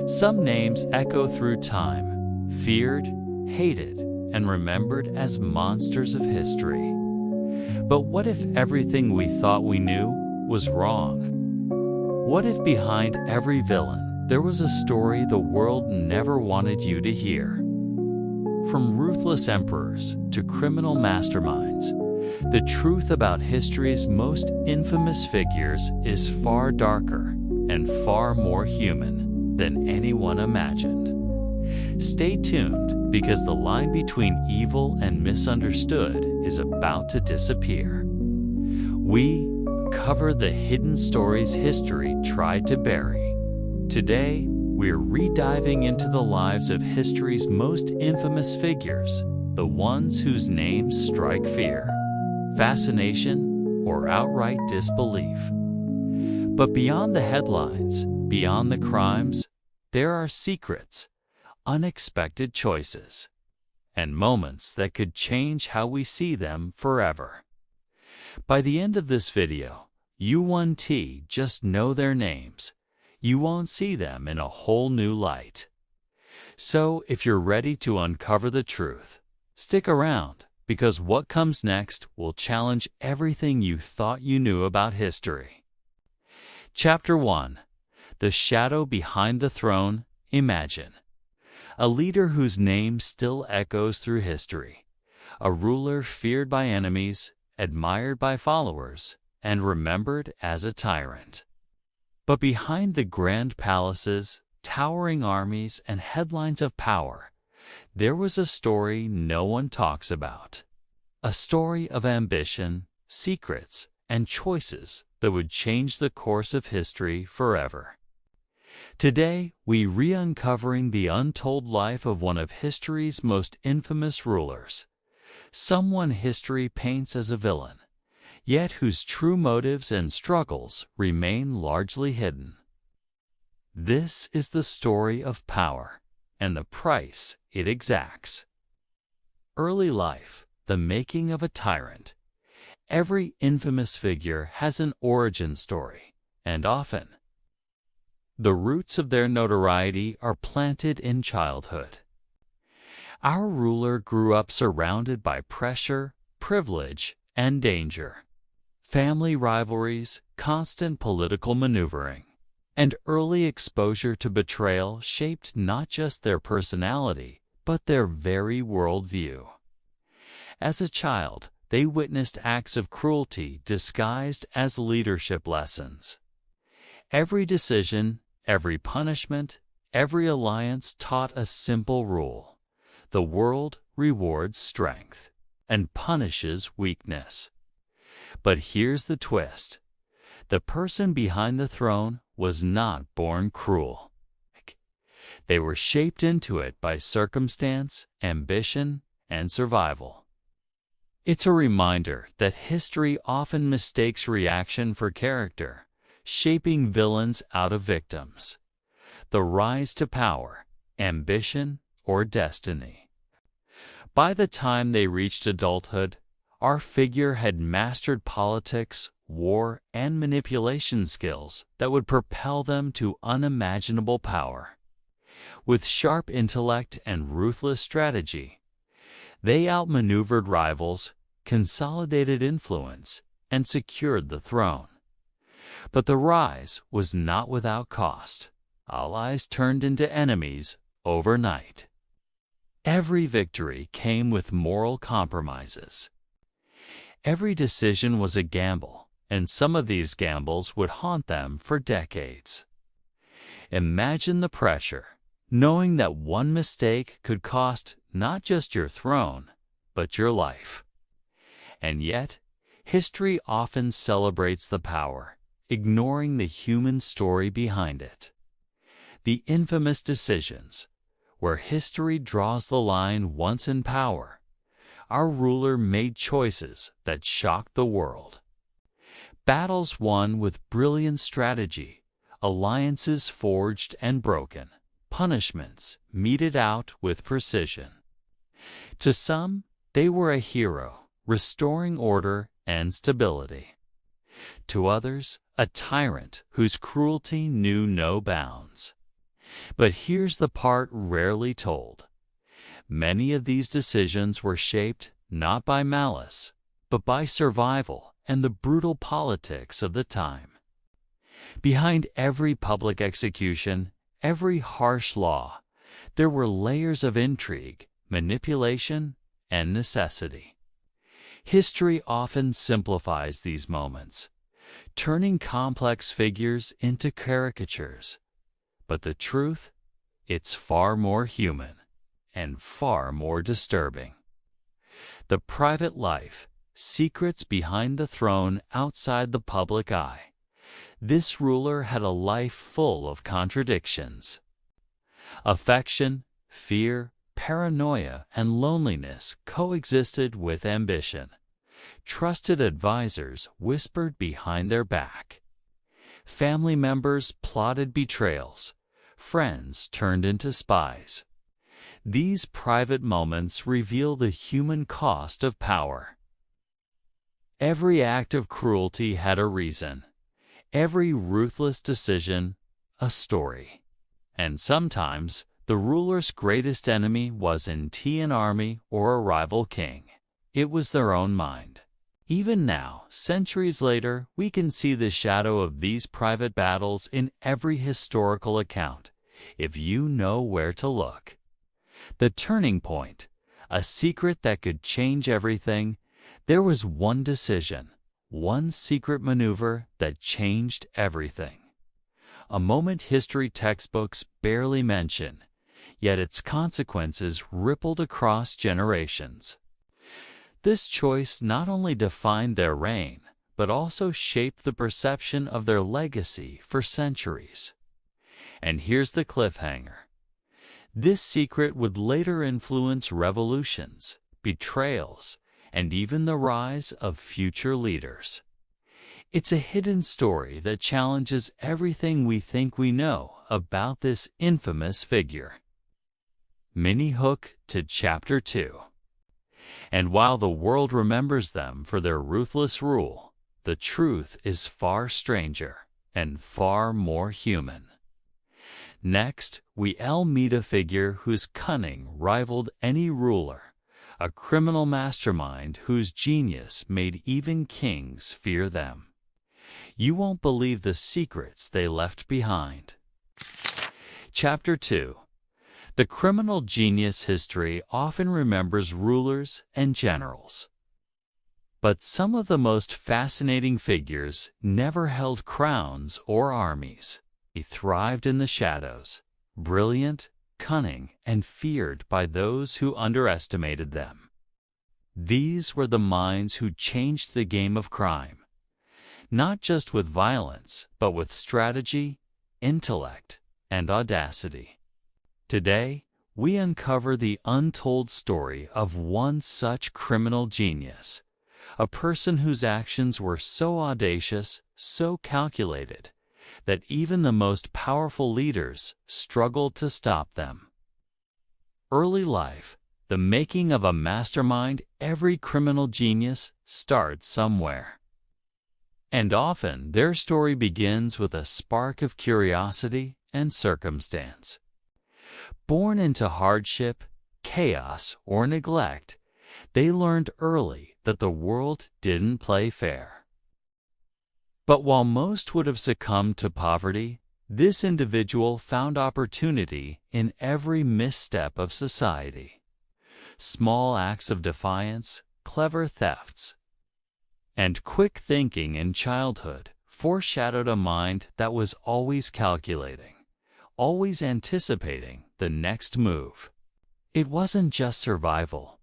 Some names echo through time, feared, hated, and remembered as monsters of history. But what if everything we thought we knew was wrong? What if behind every villain there was a story the world never wanted you to hear? From ruthless emperors to criminal masterminds, the truth about history's most infamous figures is far darker and far more human than anyone imagined. Stay tuned, because the line between evil and misunderstood is about to disappear. We cover the hidden stories history tried to bury. Today, we're rediving into the lives of history's most infamous figures, the ones whose names strike fear, fascination, or outright disbelief. But beyond the headlines, beyond the crimes, there are secrets, unexpected choices, and moments that could change how we see them forever. By the end of this video, you won't just know their names. You won't see them in a whole new light. So if you're ready to uncover the truth, stick around, because what comes next will challenge everything you thought you knew about history. Chapter 1. The Shadow Behind the Throne. Imagine a leader whose name still echoes through history, a ruler feared by enemies, admired by followers, and remembered as a tyrant. But behind the grand palaces, towering armies, and headlines of power, there was a story no one talks about. A story of ambition, secrets, and choices that would change the course of history forever. Today, we uncovering the untold life of one of history's most infamous rulers, someone history paints as a villain, yet whose true motives and struggles remain largely hidden. This is the story of power and the price it exacts. Early life, the making of a tyrant. Every infamous figure has an origin story, and often, the roots of their notoriety are planted in childhood. Our ruler grew up surrounded by pressure, privilege, and danger. Family rivalries, constant political maneuvering, and early exposure to betrayal shaped not just their personality, but their very worldview. As a child, they witnessed acts of cruelty disguised as leadership lessons. Every decision, every punishment, every alliance taught a simple rule: the world rewards strength and punishes weakness. But here's the twist: the person behind the throne was not born cruel. They were shaped into it by circumstance, ambition, and survival. It's a reminder that history often mistakes reaction for character, shaping villains out of victims. The rise to power, ambition, or destiny. By the time they reached adulthood, our figure had mastered politics, war, and manipulation skills that would propel them to unimaginable power. With sharp intellect and ruthless strategy, they outmaneuvered rivals, consolidated influence, and secured the throne. But the rise was not without cost. Allies turned into enemies overnight. Every victory came with moral compromises. Every decision was a gamble, and some of these gambles would haunt them for decades. Imagine the pressure, knowing that one mistake could cost not just your throne, but your life. And yet, history often celebrates the power, ignoring the human story behind it. The infamous decisions, where history draws the line once in power. Our ruler made choices that shocked the world. Battles won with brilliant strategy, alliances forged and broken, punishments meted out with precision. To some, they were a hero, restoring order and stability. To others, a tyrant whose cruelty knew no bounds. But here's the part rarely told. Many of these decisions were shaped not by malice, but by survival and the brutal politics of the time. Behind every public execution, every harsh law, there were layers of intrigue, manipulation, and necessity. History often simplifies these moments, turning complex figures into caricatures. But the truth? It's far more human and far more disturbing. The private life, secrets behind the throne outside the public eye. This ruler had a life full of contradictions. Affection, fear, paranoia, and loneliness coexisted with ambition. Trusted advisors whispered behind their back. Family members plotted betrayals. Friends turned into spies. These private moments reveal the human cost of power. Every act of cruelty had a reason. Every ruthless decision, a story. And sometimes, the ruler's greatest enemy wasn't an army or a rival king. It was their own mind. Even now, centuries later, we can see the shadow of these private battles in every historical account, if you know where to look. The turning point, a secret that could change everything. There was one decision, one secret maneuver that changed everything. A moment history textbooks barely mention, yet its consequences rippled across generations. This choice not only defined their reign, but also shaped the perception of their legacy for centuries. And here's the cliffhanger. This secret would later influence revolutions, betrayals, and even the rise of future leaders. It's a hidden story that challenges everything we think we know about this infamous figure. Mini hook to Chapter 2. And while the world remembers them for their ruthless rule, the truth is far stranger and far more human. Next, we'll meet a figure whose cunning rivaled any ruler, a criminal mastermind whose genius made even kings fear them. You won't believe the secrets they left behind. Chapter 2. The criminal genius history often remembers rulers and generals. But some of the most fascinating figures never held crowns or armies. They thrived in the shadows, brilliant, cunning, and feared by those who underestimated them. These were the minds who changed the game of crime, not just with violence, but with strategy, intellect, and audacity. Today, we uncover the untold story of one such criminal genius, a person whose actions were so audacious, so calculated, that even the most powerful leaders struggled to stop them. Early life, the making of a mastermind. Every criminal genius starts somewhere. And often their story begins with a spark of curiosity and circumstance. Born into hardship, chaos, or neglect, they learned early that the world didn't play fair. But while most would have succumbed to poverty, this individual found opportunity in every misstep of society. Small acts of defiance, clever thefts, and quick thinking in childhood foreshadowed a mind that was always calculating, always anticipating the next move. It wasn't just survival.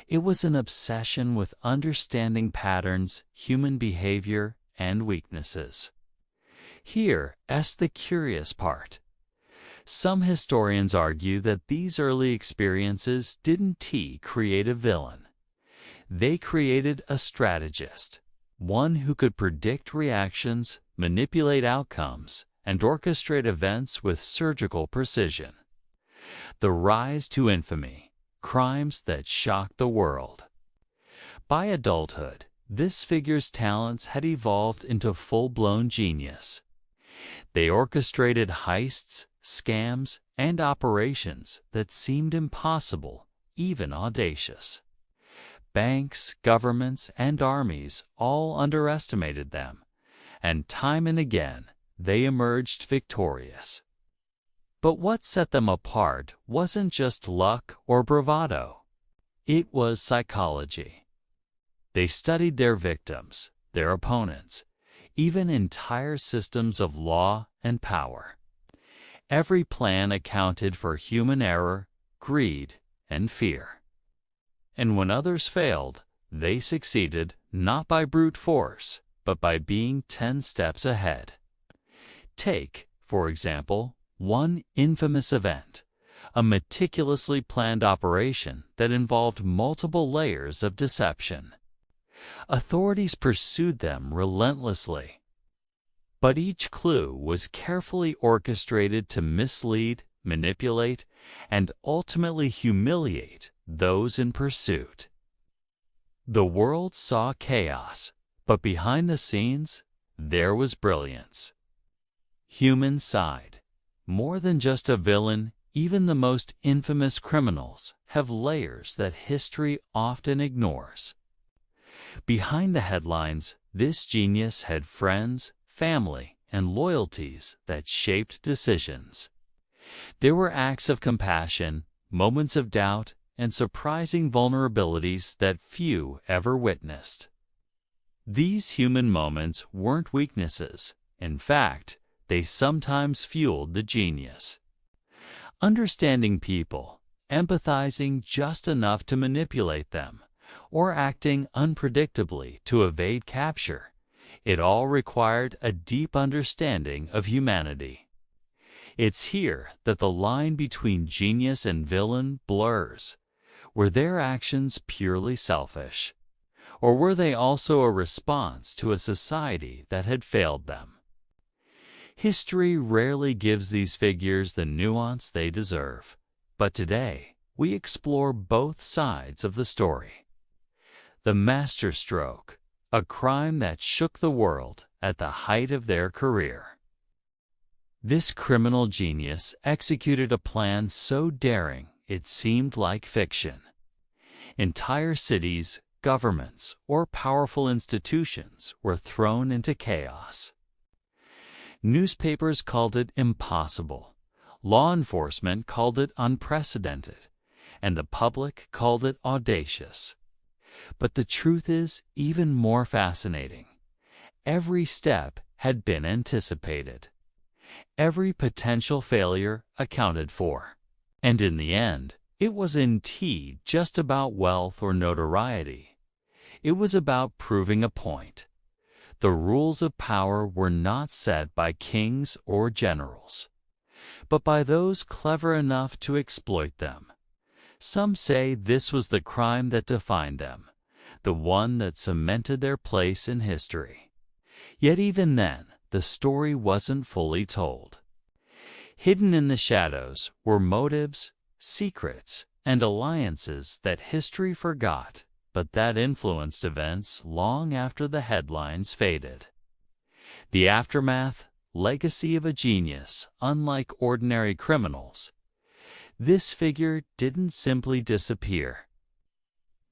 It was an obsession with understanding patterns, human behavior, and weaknesses. Here's the curious part. Some historians argue that these early experiences didn't create a villain. They created a strategist, one who could predict reactions, manipulate outcomes, and orchestrate events with surgical precision. The rise to infamy, crimes that shocked the world. By adulthood, this figure's talents had evolved into full-blown genius. They orchestrated heists, scams, and operations that seemed impossible, even audacious. Banks, governments, and armies all underestimated them, and time and again they emerged victorious. But what set them apart wasn't just luck or bravado. It was psychology. They studied their victims, their opponents, even entire systems of law and power. Every plan accounted for human error, greed, and fear. And when others failed, they succeeded not by brute force, but by being 10 steps ahead. Take, for example, one infamous event, a meticulously planned operation that involved multiple layers of deception. Authorities pursued them relentlessly, but each clue was carefully orchestrated to mislead, manipulate, and ultimately humiliate those in pursuit. The world saw chaos, but behind the scenes, there was brilliance. Human side. More than just a villain, even the most infamous criminals have layers that history often ignores. Behind the headlines, this genius had friends, family, and loyalties that shaped decisions. There were acts of compassion, moments of doubt, and surprising vulnerabilities that few ever witnessed. These human moments weren't weaknesses. In fact, they sometimes fueled the genius. Understanding people, empathizing just enough to manipulate them, or acting unpredictably to evade capture, it all required a deep understanding of humanity. It's here that the line between genius and villain blurs. Were their actions purely selfish? Or were they also a response to a society that had failed them? History rarely gives these figures the nuance they deserve, but today we explore both sides of the story. The masterstroke, a crime that shook the world at the height of their career. This criminal genius executed a plan so daring it seemed like fiction. Entire cities, governments, or powerful institutions were thrown into chaos. Newspapers called it impossible, law enforcement called it unprecedented, and the public called it audacious. But the truth is even more fascinating. Every step had been anticipated. Every potential failure accounted for. And in the end, it wasn't just about wealth or notoriety. It was about proving a point. The rules of power were not set by kings or generals, but by those clever enough to exploit them. Some say this was the crime that defined them, the one that cemented their place in history. Yet even then, the story wasn't fully told. Hidden in the shadows were motives, secrets, and alliances that history forgot, but that influenced events long after the headlines faded. The aftermath, legacy of a genius, unlike ordinary criminals. This figure didn't simply disappear.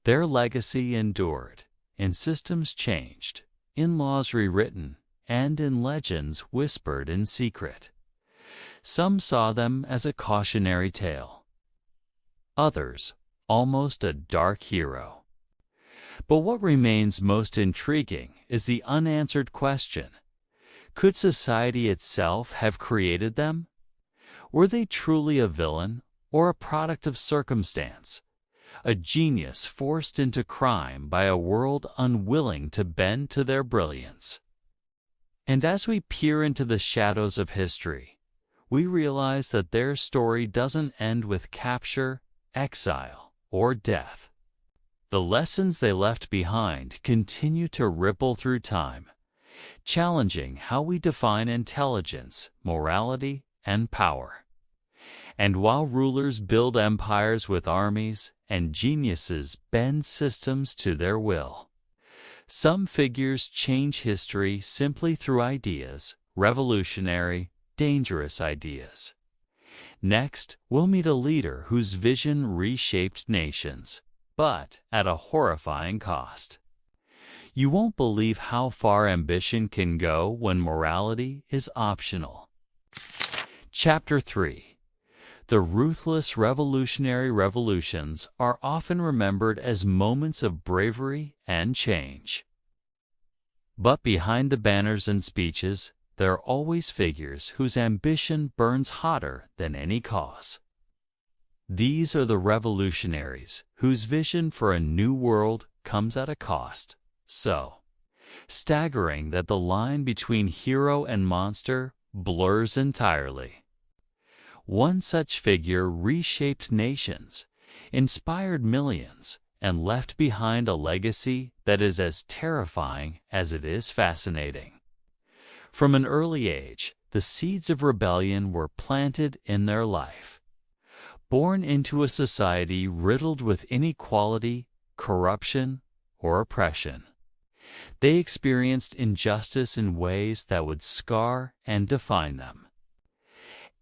Their legacy endured, in systems changed, in laws rewritten, and in legends whispered in secret. Some saw them as a cautionary tale. Others, almost a dark hero. But what remains most intriguing is the unanswered question. Could society itself have created them? Were they truly a villain or a product of circumstance? A genius forced into crime by a world unwilling to bend to their brilliance. And as we peer into the shadows of history, we realize that their story doesn't end with capture, exile, or death. The lessons they left behind continue to ripple through time, challenging how we define intelligence, morality, and power. And while rulers build empires with armies and geniuses bend systems to their will, some figures change history simply through ideas, revolutionary, dangerous ideas. Next, we'll meet a leader whose vision reshaped nations, but at a horrifying cost. You won't believe how far ambition can go when morality is optional. Chapter 3. The ruthless revolutionary revolutions are often remembered as moments of bravery and change. But behind the banners and speeches, there are always figures whose ambition burns hotter than any cause. These are the revolutionaries whose vision for a new world comes at a cost so staggering that the line between hero and monster blurs entirely. One such figure reshaped nations, inspired millions, and left behind a legacy that is as terrifying as it is fascinating. From an early age, the seeds of rebellion were planted in their life. Born into a society riddled with inequality, corruption, or oppression, they experienced injustice in ways that would scar and define them.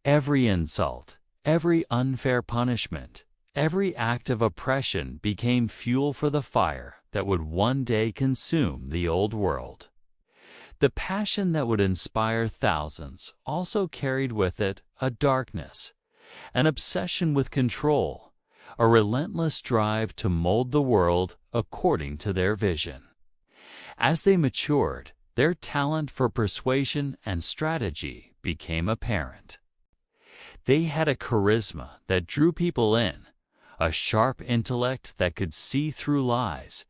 Every insult, every unfair punishment, every act of oppression became fuel for the fire that would one day consume the old world. The passion that would inspire thousands also carried with it a darkness, an obsession with control, a relentless drive to mold the world according to their vision. As they matured, their talent for persuasion and strategy became apparent. They had a charisma that drew people in, a sharp intellect that could see through lies,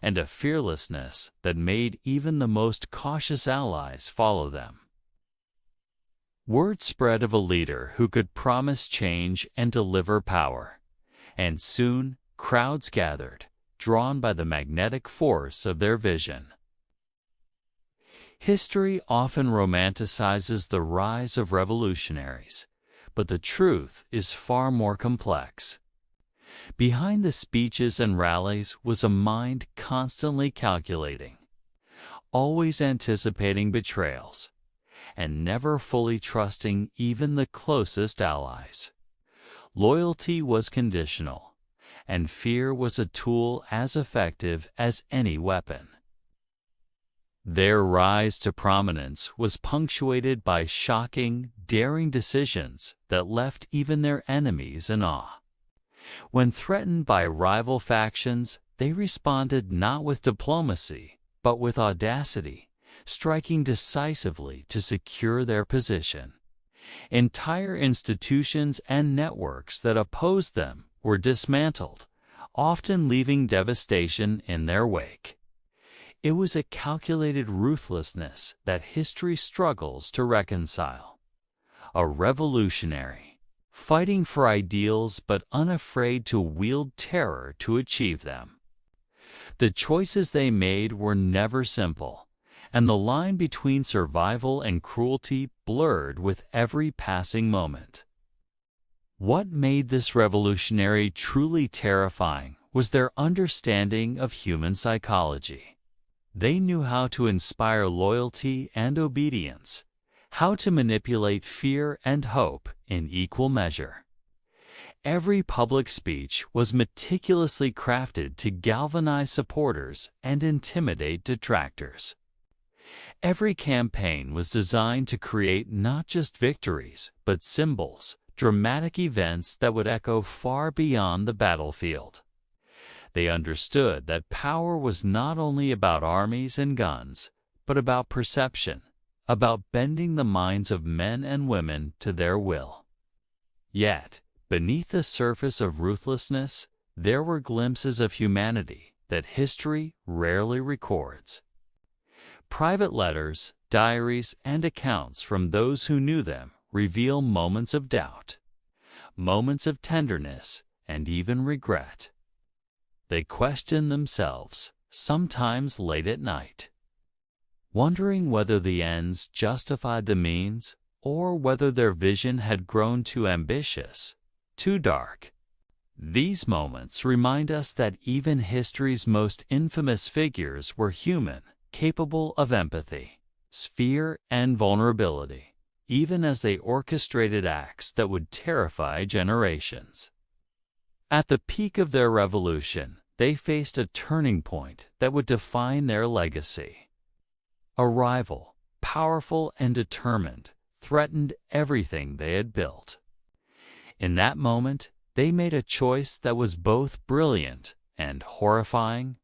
and a fearlessness that made even the most cautious allies follow them. Word spread of a leader who could promise change and deliver power, and soon crowds gathered, drawn by the magnetic force of their vision. History often romanticizes the rise of revolutionaries, but the truth is far more complex. Behind the speeches and rallies was a mind constantly calculating, always anticipating betrayals, and never fully trusting even the closest allies. Loyalty was conditional, and fear was a tool as effective as any weapon. Their rise to prominence was punctuated by shocking, daring decisions that left even their enemies in awe. When threatened by rival factions, they responded not with diplomacy, but with audacity, striking decisively to secure their position. Entire institutions and networks that opposed them were dismantled, often leaving devastation in their wake. It was a calculated ruthlessness that history struggles to reconcile. A revolutionary, fighting for ideals but unafraid to wield terror to achieve them. The choices they made were never simple, and the line between survival and cruelty blurred with every passing moment. What made this revolutionary truly terrifying was their understanding of human psychology. They knew how to inspire loyalty and obedience, how to manipulate fear and hope in equal measure. Every public speech was meticulously crafted to galvanize supporters and intimidate detractors. Every campaign was designed to create not just victories, but symbols, dramatic events that would echo far beyond the battlefield. They understood that power was not only about armies and guns, but about perception, about bending the minds of men and women to their will. Yet, beneath the surface of ruthlessness, there were glimpses of humanity that history rarely records. Private letters, diaries, and accounts from those who knew them reveal moments of doubt, moments of tenderness, and even regret. They questioned themselves, sometimes late at night, wondering whether the ends justified the means or whether their vision had grown too ambitious, too dark. These moments remind us that even history's most infamous figures were human, capable of empathy, fear, and vulnerability, even as they orchestrated acts that would terrify generations. At the peak of their revolution, they faced a turning point that would define their legacy. A rival, powerful and determined, threatened everything they had built. In that moment, they made a choice that was both brilliant and horrifying.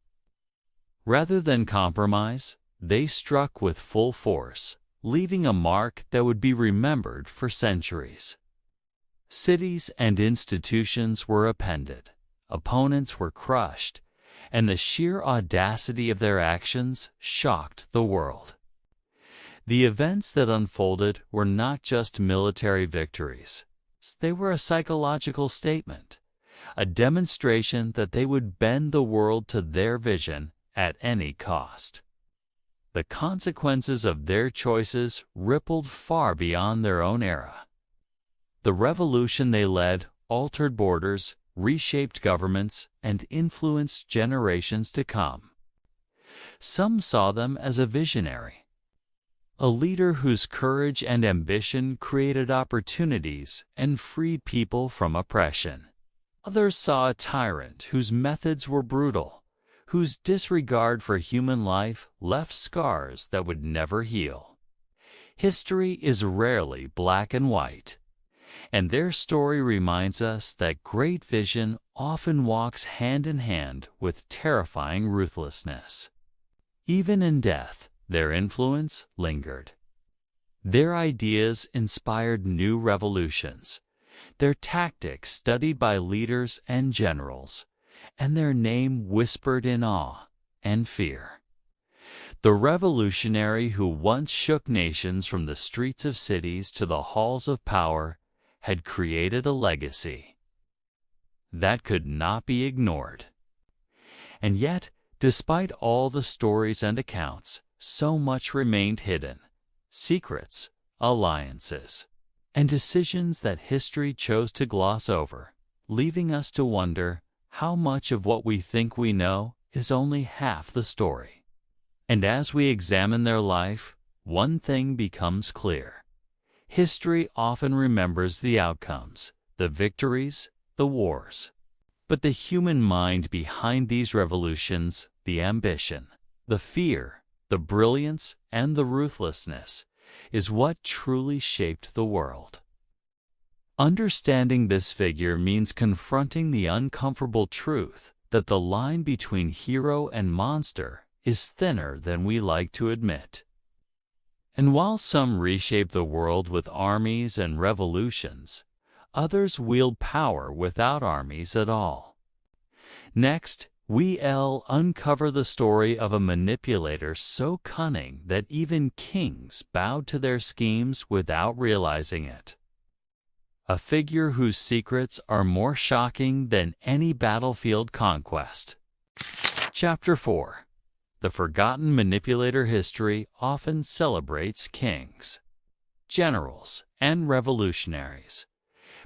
Rather than compromise, they struck with full force, leaving a mark that would be remembered for centuries. Cities and institutions were upended, opponents were crushed, and the sheer audacity of their actions shocked the world. The events that unfolded were not just military victories. They were a psychological statement, a demonstration that they would bend the world to their vision at any cost. The consequences of their choices rippled far beyond their own era. The revolution they led altered borders, reshaped governments, and influenced generations to come. Some saw them as a visionary, a leader whose courage and ambition created opportunities and freed people from oppression. Others saw a tyrant whose methods were brutal, whose disregard for human life left scars that would never heal. History is rarely black and white, and their story reminds us that great vision often walks hand in hand with terrifying ruthlessness. Even in death, their influence lingered. Their ideas inspired new revolutions, their tactics studied by leaders and generals, and their name whispered in awe and fear. The revolutionary who once shook nations from the streets of cities to the halls of power had created a legacy that could not be ignored. And yet, despite all the stories and accounts, so much remained hidden: secrets, alliances, and decisions that history chose to gloss over, leaving us to wonder how much of what we think we know is only half the story. And as we examine their life, one thing becomes clear. History often remembers the outcomes, the victories, the wars. But the human mind behind these revolutions, the ambition, the fear, the brilliance, and the ruthlessness, is what truly shaped the world. Understanding this figure means confronting the uncomfortable truth that the line between hero and monster is thinner than we like to admit. And while some reshape the world with armies and revolutions, others wield power without armies at all. Next, we'll uncover the story of a manipulator so cunning that even kings bowed to their schemes without realizing it. A figure whose secrets are more shocking than any battlefield conquest. Chapter 4. The forgotten manipulator. History often celebrates kings, generals, and revolutionaries,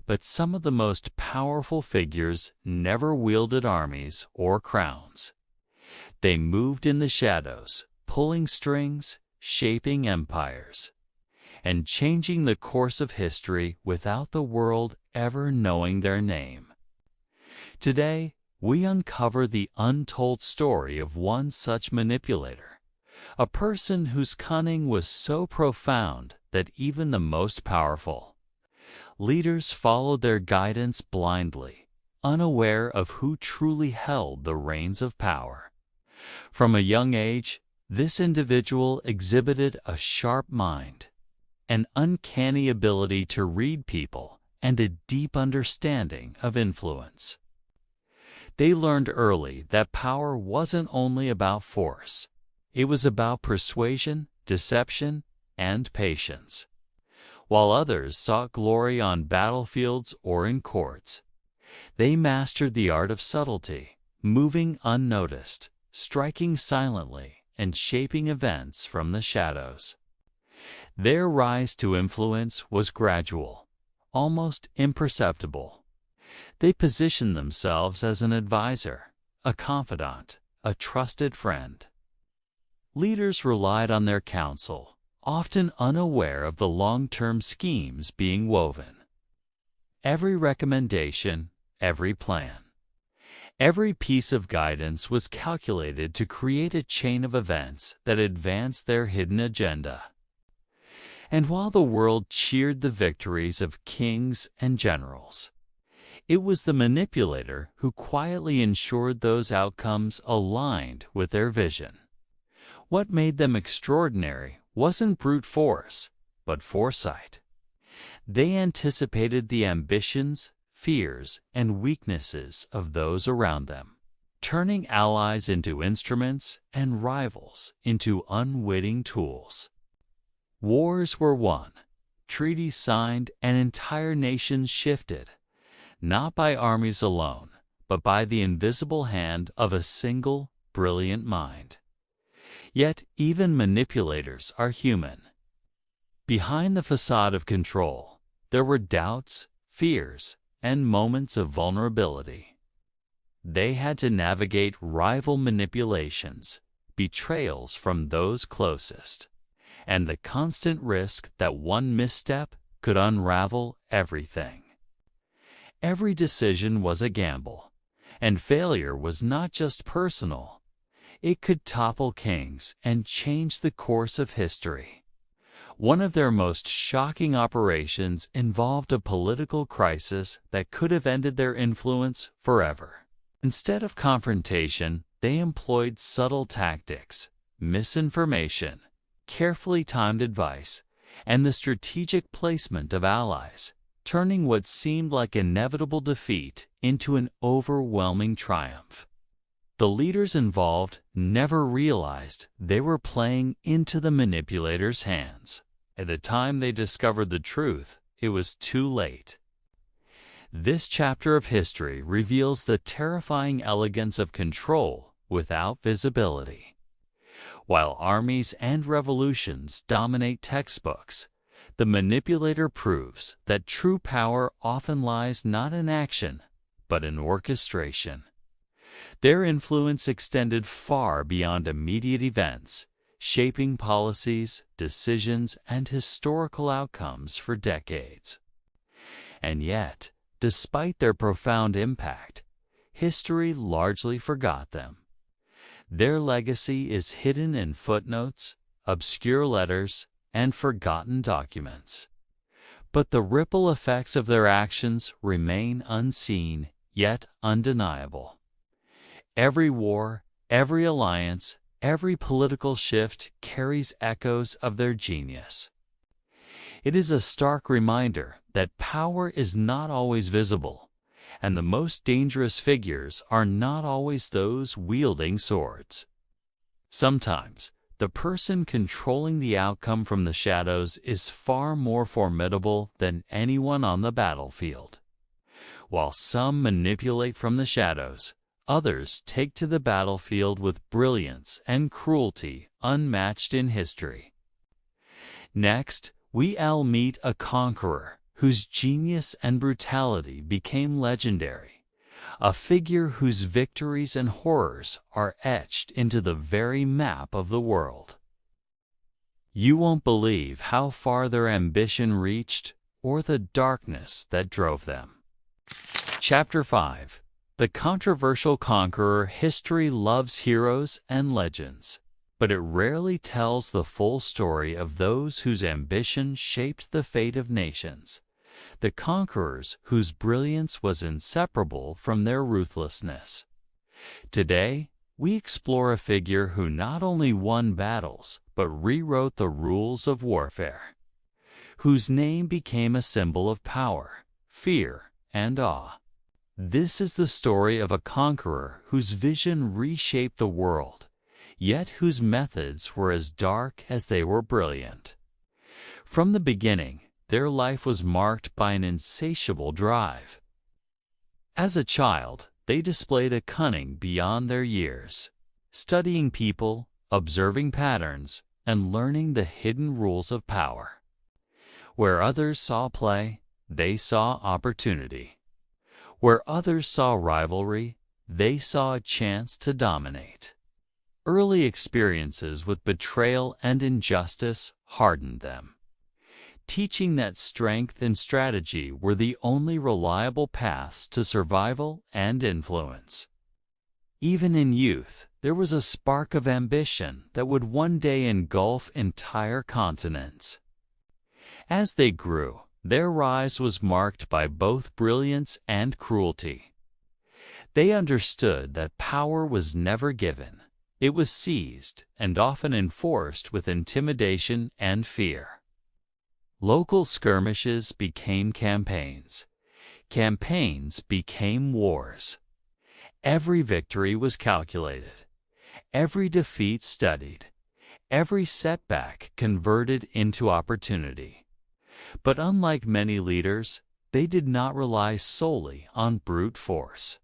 but some of the most powerful figures never wielded armies or crowns. They moved in the shadows, pulling strings, shaping empires, and changing the course of history without the world ever knowing their name. Today, we uncover the untold story of one such manipulator, a person whose cunning was so profound that even the most powerful leaders followed their guidance blindly, unaware of who truly held the reins of power. From a young age, this individual exhibited a sharp mind, an uncanny ability to read people, and a deep understanding of influence. They learned early that power wasn't only about force. It was about persuasion, deception, and patience. While others sought glory on battlefields or in courts, they mastered the art of subtlety, moving unnoticed, striking silently, and shaping events from the shadows. Their rise to influence was gradual, almost imperceptible. They positioned themselves as an advisor, a confidant, a trusted friend. Leaders relied on their counsel, often unaware of the long-term schemes being woven. Every recommendation, every plan, every piece of guidance was calculated to create a chain of events that advanced their hidden agenda. And while the world cheered the victories of kings and generals, it was the manipulator who quietly ensured those outcomes aligned with their vision. What made them extraordinary wasn't brute force, but foresight. They anticipated the ambitions, fears, and weaknesses of those around them, turning allies into instruments and rivals into unwitting tools. Wars were won, treaties signed, and entire nations shifted, not by armies alone, but by the invisible hand of a single, brilliant mind. Yet even manipulators are human. Behind the facade of control, there were doubts, fears, and moments of vulnerability. They had to navigate rival manipulations, betrayals from those closest, and the constant risk that one misstep could unravel everything. Every decision was a gamble, and failure was not just personal. It could topple kings and change the course of history. One of their most shocking operations involved a political crisis that could have ended their influence forever. Instead of confrontation, they employed subtle tactics, misinformation, carefully timed advice, and the strategic placement of allies, turning what seemed like inevitable defeat into an overwhelming triumph. The leaders involved never realized they were playing into the manipulator's hands. At the time they discovered the truth, it was too late. This chapter of history reveals the terrifying elegance of control without visibility. While armies and revolutions dominate textbooks, the manipulator proves that true power often lies not in action, but in orchestration. Their influence extended far beyond immediate events, shaping policies, decisions, and historical outcomes for decades. And yet, despite their profound impact, history largely forgot them. Their legacy is hidden in footnotes, obscure letters, and forgotten documents. But the ripple effects of their actions remain unseen, yet undeniable. Every war, every alliance, every political shift carries echoes of their genius. It is a stark reminder that power is not always visible, and the most dangerous figures are not always those wielding swords. Sometimes, the person controlling the outcome from the shadows is far more formidable than anyone on the battlefield. While some manipulate from the shadows, others take to the battlefield with brilliance and cruelty unmatched in history. Next, we'll meet a conqueror whose genius and brutality became legendary, a figure whose victories and horrors are etched into the very map of the world. You won't believe how far their ambition reached or the darkness that drove them. Chapter 5. The controversial conqueror. History loves heroes and legends, but it rarely tells the full story of those whose ambition shaped the fate of nations, the conquerors whose brilliance was inseparable from their ruthlessness. Today, we explore a figure who not only won battles, but rewrote the rules of warfare, whose name became a symbol of power, fear, and awe. This is the story of a conqueror whose vision reshaped the world, yet whose methods were as dark as they were brilliant. From the beginning, their life was marked by an insatiable drive. As a child, they displayed a cunning beyond their years, studying people, observing patterns, and learning the hidden rules of power. Where others saw play, they saw opportunity. Where others saw rivalry, they saw a chance to dominate. Early experiences with betrayal and injustice hardened them, teaching that strength and strategy were the only reliable paths to survival and influence. Even in youth, there was a spark of ambition that would one day engulf entire continents. As they grew, their rise was marked by both brilliance and cruelty. They understood that power was never given. It was seized and often enforced with intimidation and fear. Local skirmishes became campaigns. Campaigns became wars. Every victory was calculated, every defeat studied, every setback converted into opportunity. But unlike many leaders, they did not rely solely on brute force.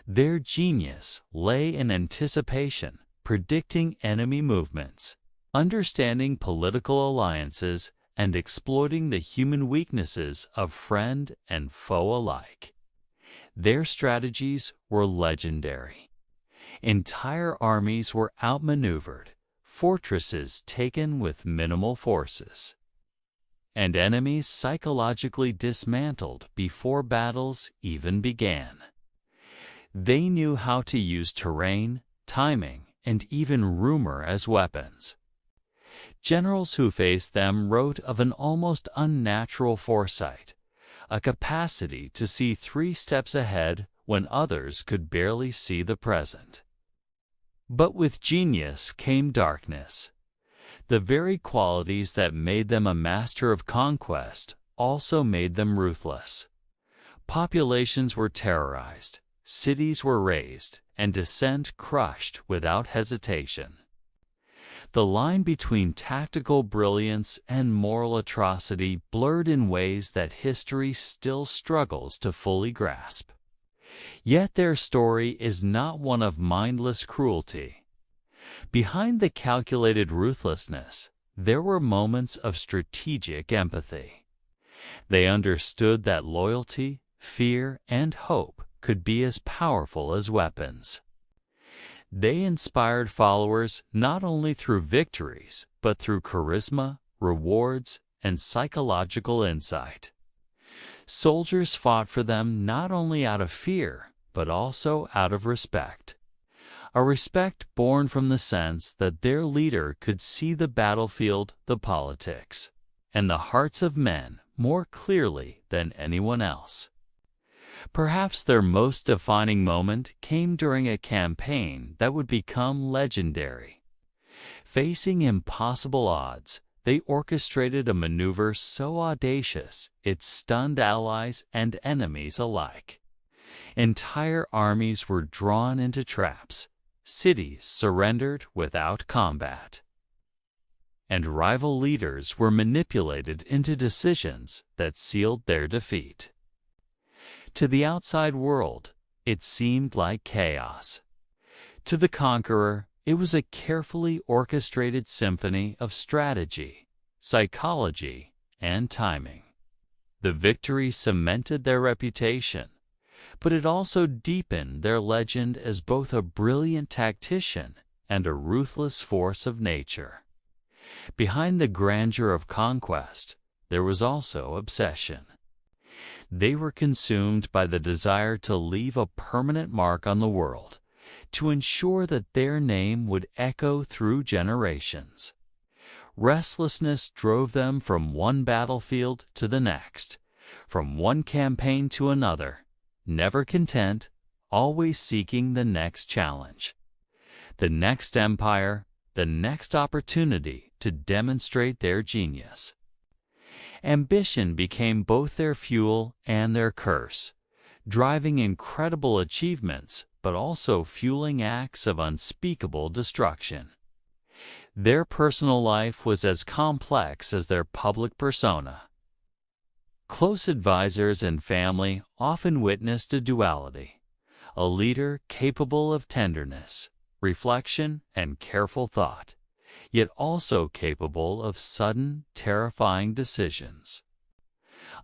Their genius lay in anticipation, predicting enemy movements, understanding political alliances, and exploiting the human weaknesses of friend and foe alike. Their strategies were legendary. Entire armies were outmaneuvered, fortresses taken with minimal forces, and enemies psychologically dismantled before battles even began. They knew how to use terrain, timing, and even rumor as weapons. Generals who faced them wrote of an almost unnatural foresight, a capacity to see 3 steps ahead when others could barely see the present. But with genius came darkness. The very qualities that made them a master of conquest also made them ruthless. Populations were terrorized, cities were razed, and dissent crushed without hesitation. The line between tactical brilliance and moral atrocity blurred in ways that history still struggles to fully grasp. Yet their story is not one of mindless cruelty. Behind the calculated ruthlessness, there were moments of strategic empathy. They understood that loyalty, fear, and hope could be as powerful as weapons. They inspired followers not only through victories, but through charisma, rewards, and psychological insight. Soldiers fought for them not only out of fear, but also out of respect. A respect born from the sense that their leader could see the battlefield, the politics, and the hearts of men more clearly than anyone else. Perhaps their most defining moment came during a campaign that would become legendary. Facing impossible odds, they orchestrated a maneuver so audacious it stunned allies and enemies alike. Entire armies were drawn into traps, cities surrendered without combat, and rival leaders were manipulated into decisions that sealed their defeat. To the outside world, it seemed like chaos. To the conqueror, it was a carefully orchestrated symphony of strategy, psychology, and timing. The victory cemented their reputation, but it also deepened their legend as both a brilliant tactician and a ruthless force of nature. Behind the grandeur of conquest, there was also obsession. They were consumed by the desire to leave a permanent mark on the world, to ensure that their name would echo through generations. Restlessness drove them from one battlefield to the next, from one campaign to another, never content, always seeking the next challenge, the next empire, the next opportunity to demonstrate their genius. Ambition became both their fuel and their curse, driving incredible achievements but also fueling acts of unspeakable destruction. Their personal life was as complex as their public persona. Close advisors and family often witnessed a duality, a leader capable of tenderness, reflection, and careful thought, yet also capable of sudden, terrifying decisions.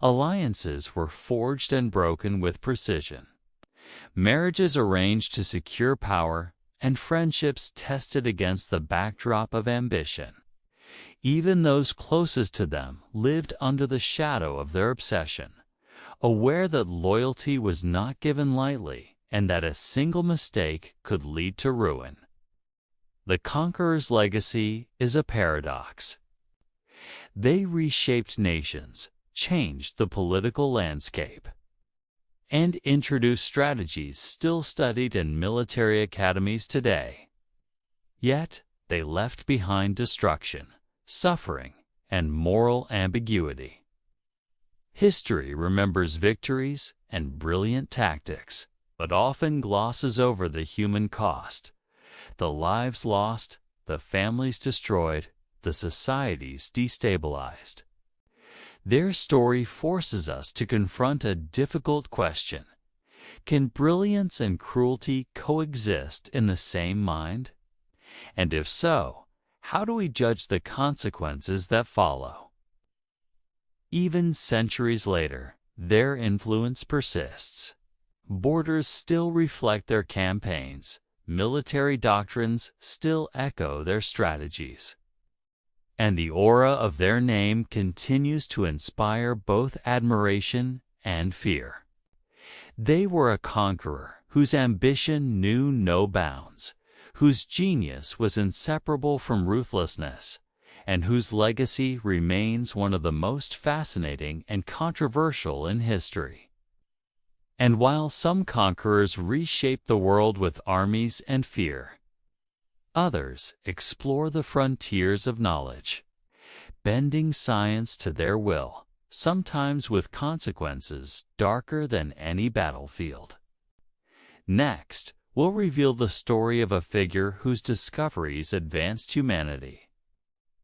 Alliances were forged and broken with precision. Marriages arranged to secure power, and friendships tested against the backdrop of ambition. Even those closest to them lived under the shadow of their obsession, aware that loyalty was not given lightly and that a single mistake could lead to ruin. The conqueror's legacy is a paradox. They reshaped nations, changed the political landscape, and introduced strategies still studied in military academies today. Yet, they left behind destruction, suffering, and moral ambiguity. History remembers victories and brilliant tactics, but often glosses over the human cost, the lives lost, the families destroyed, the societies destabilized. Their story forces us to confront a difficult question. Can brilliance and cruelty coexist in the same mind? And if so, how do we judge the consequences that follow? Even centuries later, their influence persists. Borders still reflect their campaigns, military doctrines still echo their strategies, and the aura of their name continues to inspire both admiration and fear. They were a conqueror whose ambition knew no bounds, whose genius was inseparable from ruthlessness, and whose legacy remains one of the most fascinating and controversial in history. And while some conquerors reshaped the world with armies and fear, others explore the frontiers of knowledge, bending science to their will, sometimes with consequences darker than any battlefield. Next, we'll reveal the story of a figure whose discoveries advanced humanity,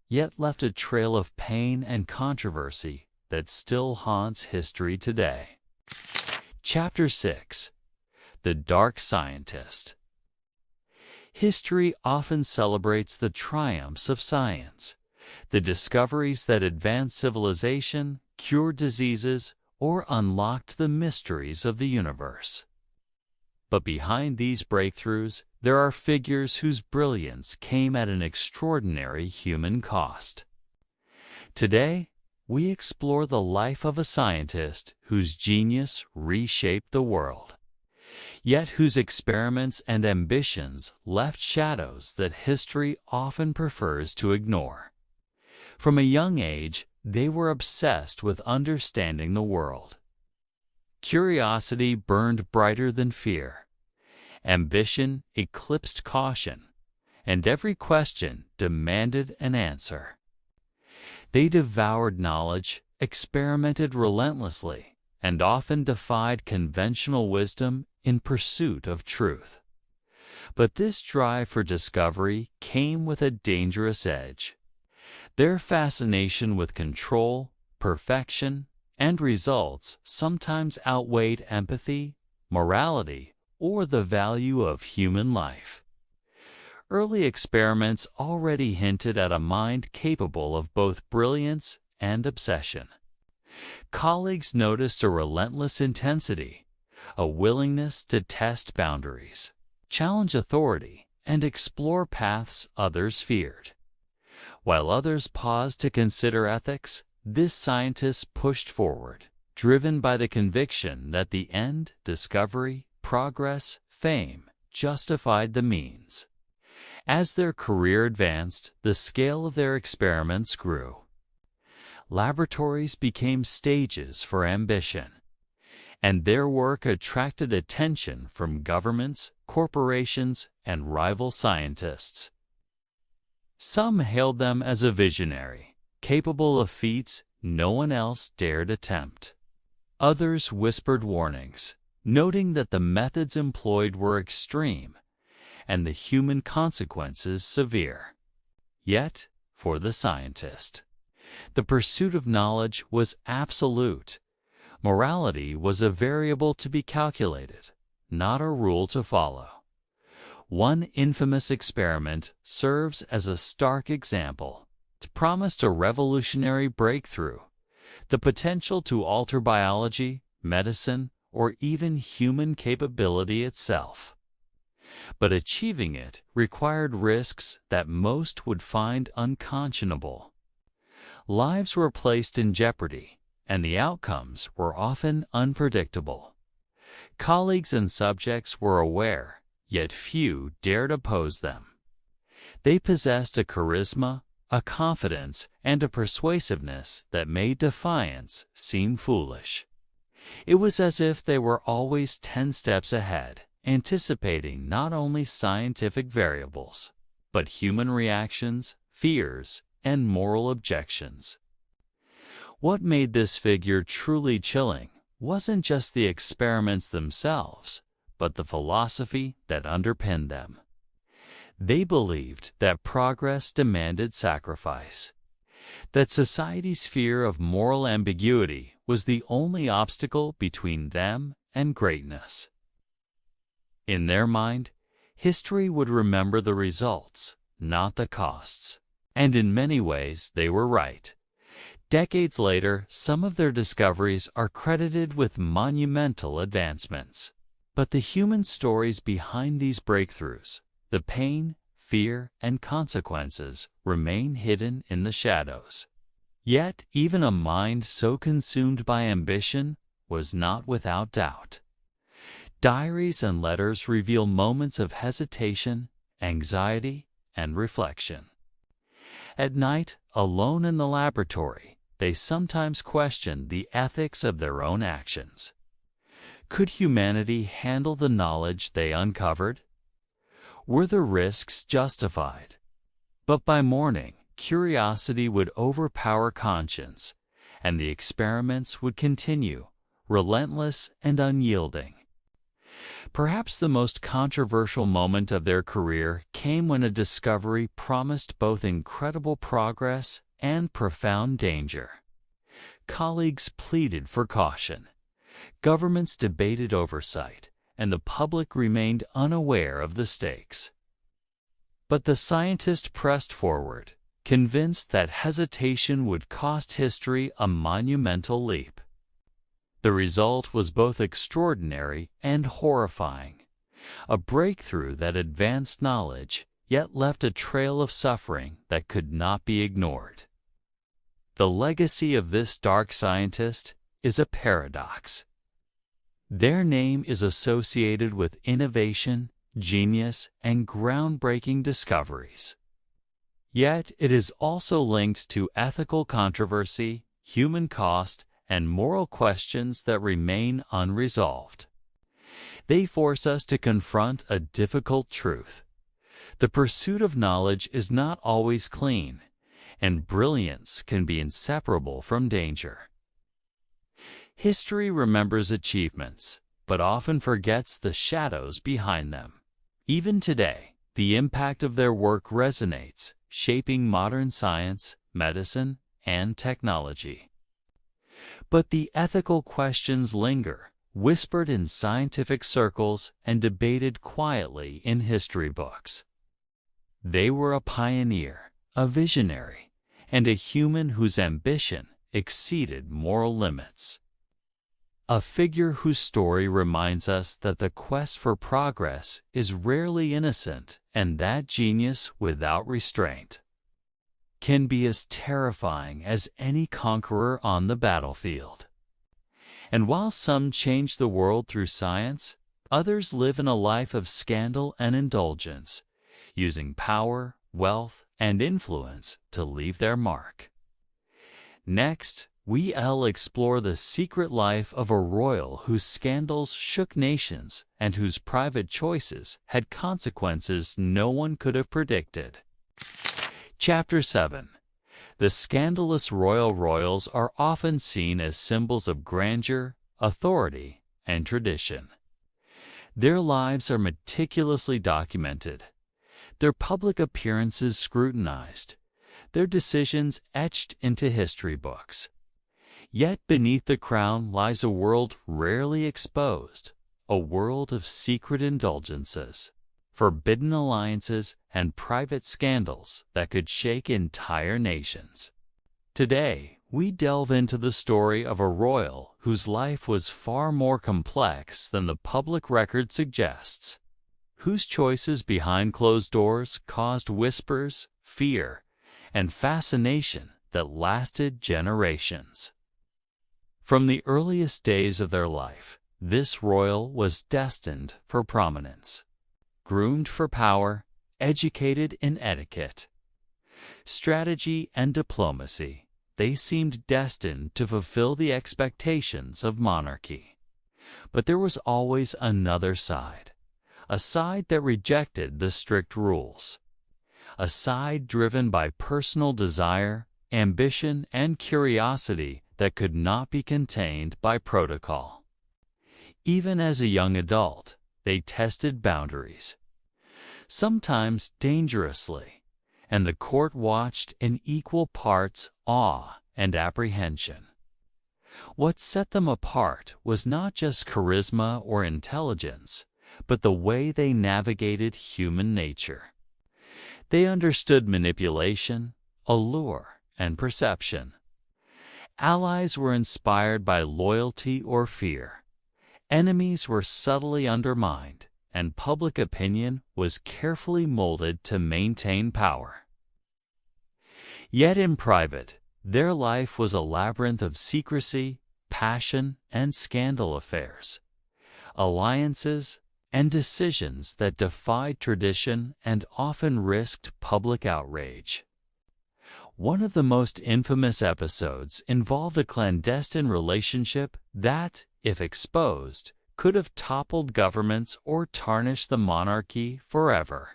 yet left a trail of pain and controversy that still haunts history today. Chapter 6: The Dark Scientist. History often celebrates the triumphs of science, the discoveries that advanced civilization, cured diseases, or unlocked the mysteries of the universe. But behind these breakthroughs, there are figures whose brilliance came at an extraordinary human cost. Today, we explore the life of a scientist whose genius reshaped the world, yet whose experiments and ambitions left shadows that history often prefers to ignore. From a young age, they were obsessed with understanding the world. Curiosity burned brighter than fear. Ambition eclipsed caution, and every question demanded an answer. They devoured knowledge, experimented relentlessly, and often defied conventional wisdom in pursuit of truth. But this drive for discovery came with a dangerous edge. Their fascination with control, perfection, and results sometimes outweighed empathy, morality, or the value of human life. Early experiments already hinted at a mind capable of both brilliance and obsession. Colleagues noticed a relentless intensity, a willingness to test boundaries, challenge authority, and explore paths others feared. While others paused to consider ethics, this scientist pushed forward, driven by the conviction that the end, discovery, progress, fame, justified the means. As their career advanced, the scale of their experiments grew. Laboratories became stages for ambition, and their work attracted attention from governments, corporations, and rival scientists. Some hailed them as a visionary, capable of feats no one else dared attempt. Others whispered warnings, noting that the methods employed were extreme and the human consequences severe. Yet, for the scientist, the pursuit of knowledge was absolute. Morality was a variable to be calculated, not a rule to follow. One infamous experiment serves as a stark example. It promised a revolutionary breakthrough, the potential to alter biology, medicine, or even human capability itself. But achieving it required risks that most would find unconscionable. Lives were placed in jeopardy, and the outcomes were often unpredictable. Colleagues and subjects were aware, yet few dared oppose them. They possessed a charisma, a confidence, and a persuasiveness that made defiance seem foolish. It was as if they were always 10 steps ahead, anticipating not only scientific variables, but human reactions, fears, and moral objections. What made this figure truly chilling wasn't just the experiments themselves, but the philosophy that underpinned them. They believed that progress demanded sacrifice, that society's fear of moral ambiguity was the only obstacle between them and greatness. In their mind, history would remember the results, not the costs. And in many ways, they were right. Decades later, some of their discoveries are credited with monumental advancements. But the human stories behind these breakthroughs, the pain, fear, and consequences, remain hidden in the shadows. Yet, even a mind so consumed by ambition was not without doubt. Diaries and letters reveal moments of hesitation, anxiety, and reflection. At night, alone in the laboratory, they sometimes questioned the ethics of their own actions. Could humanity handle the knowledge they uncovered? Were the risks justified? But by morning, curiosity would overpower conscience, and the experiments would continue, relentless and unyielding. Perhaps the most controversial moment of their career came when a discovery promised both incredible progress and profound danger. Colleagues pleaded for caution. Governments debated oversight, and the public remained unaware of the stakes. But the scientist pressed forward, convinced that hesitation would cost history a monumental leap. The result was both extraordinary and horrifying, a breakthrough that advanced knowledge, yet left a trail of suffering that could not be ignored. The legacy of this dark scientist is a paradox. Their name is associated with innovation, genius, and groundbreaking discoveries. Yet it is also linked to ethical controversy, human cost, and moral questions that remain unresolved. They force us to confront a difficult truth. The pursuit of knowledge is not always clean, and brilliance can be inseparable from danger. History remembers achievements, but often forgets the shadows behind them. Even today, the impact of their work resonates, shaping modern science, medicine, and technology. But the ethical questions linger, whispered in scientific circles and debated quietly in history books. They were a pioneer, a visionary, and a human whose ambition exceeded moral limits. A figure whose story reminds us that the quest for progress is rarely innocent and that genius without restraint can be as terrifying as any conqueror on the battlefield. And while some change the world through science, others live in a life of scandal and indulgence, using power, wealth, and influence to leave their mark. Next, we'll explore the secret life of a royal whose scandals shook nations and whose private choices had consequences no one could have predicted. Chapter 7. The scandalous royals are often seen as symbols of grandeur, authority, and tradition. Their lives are meticulously documented, their public appearances scrutinized, their decisions etched into history books. Yet beneath the crown lies a world rarely exposed, a world of secret indulgences, forbidden alliances, and private scandals that could shake entire nations. Today, we delve into the story of a royal whose life was far more complex than the public record suggests. whose choices behind closed doors caused whispers, fear, and fascination that lasted generations. From the earliest days of their life, this royal was destined for prominence. Groomed for power, educated in etiquette, strategy, and diplomacy, they seemed destined to fulfill the expectations of monarchy. But there was always another side, a side that rejected the strict rules, a side driven by personal desire, ambition, and curiosity that could not be contained by protocol. Even as a young adult, they tested boundaries, sometimes dangerously, and the court watched in equal parts awe and apprehension. What set them apart was not just charisma or intelligence, but the way they navigated human nature. They understood manipulation, allure, and perception. Allies were inspired by loyalty or fear. Enemies were subtly undermined, and public opinion was carefully molded to maintain power. Yet in private, their life was a labyrinth of secrecy, passion, and scandal affairs, alliances, and decisions that defied tradition and often risked public outrage. One of the most infamous episodes involved a clandestine relationship that, if exposed, could have toppled governments or tarnished the monarchy forever.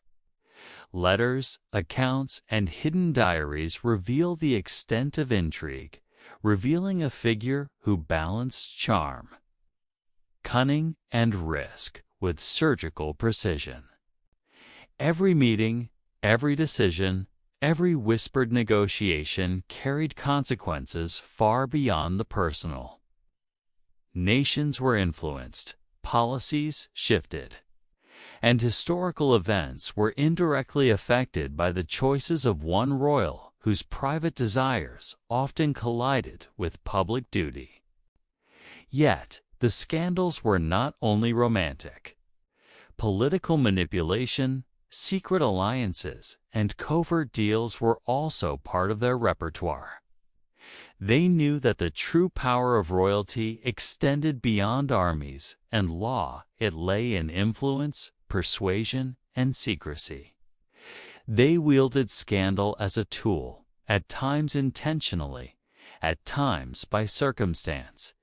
Letters, accounts, and hidden diaries reveal the extent of intrigue, revealing a figure who balanced charm, cunning, and risk with surgical precision. Every meeting, every decision, every whispered negotiation carried consequences far beyond the personal. Nations were influenced, policies shifted, and historical events were indirectly affected by the choices of one royal whose private desires often collided with public duty. Yet, the scandals were not only romantic. Political manipulation, secret alliances, and covert deals were also part of their repertoire. They knew that the true power of royalty extended beyond armies and law. It lay in influence, persuasion, and secrecy. They wielded scandal as a tool, at times intentionally, at times by circumstance,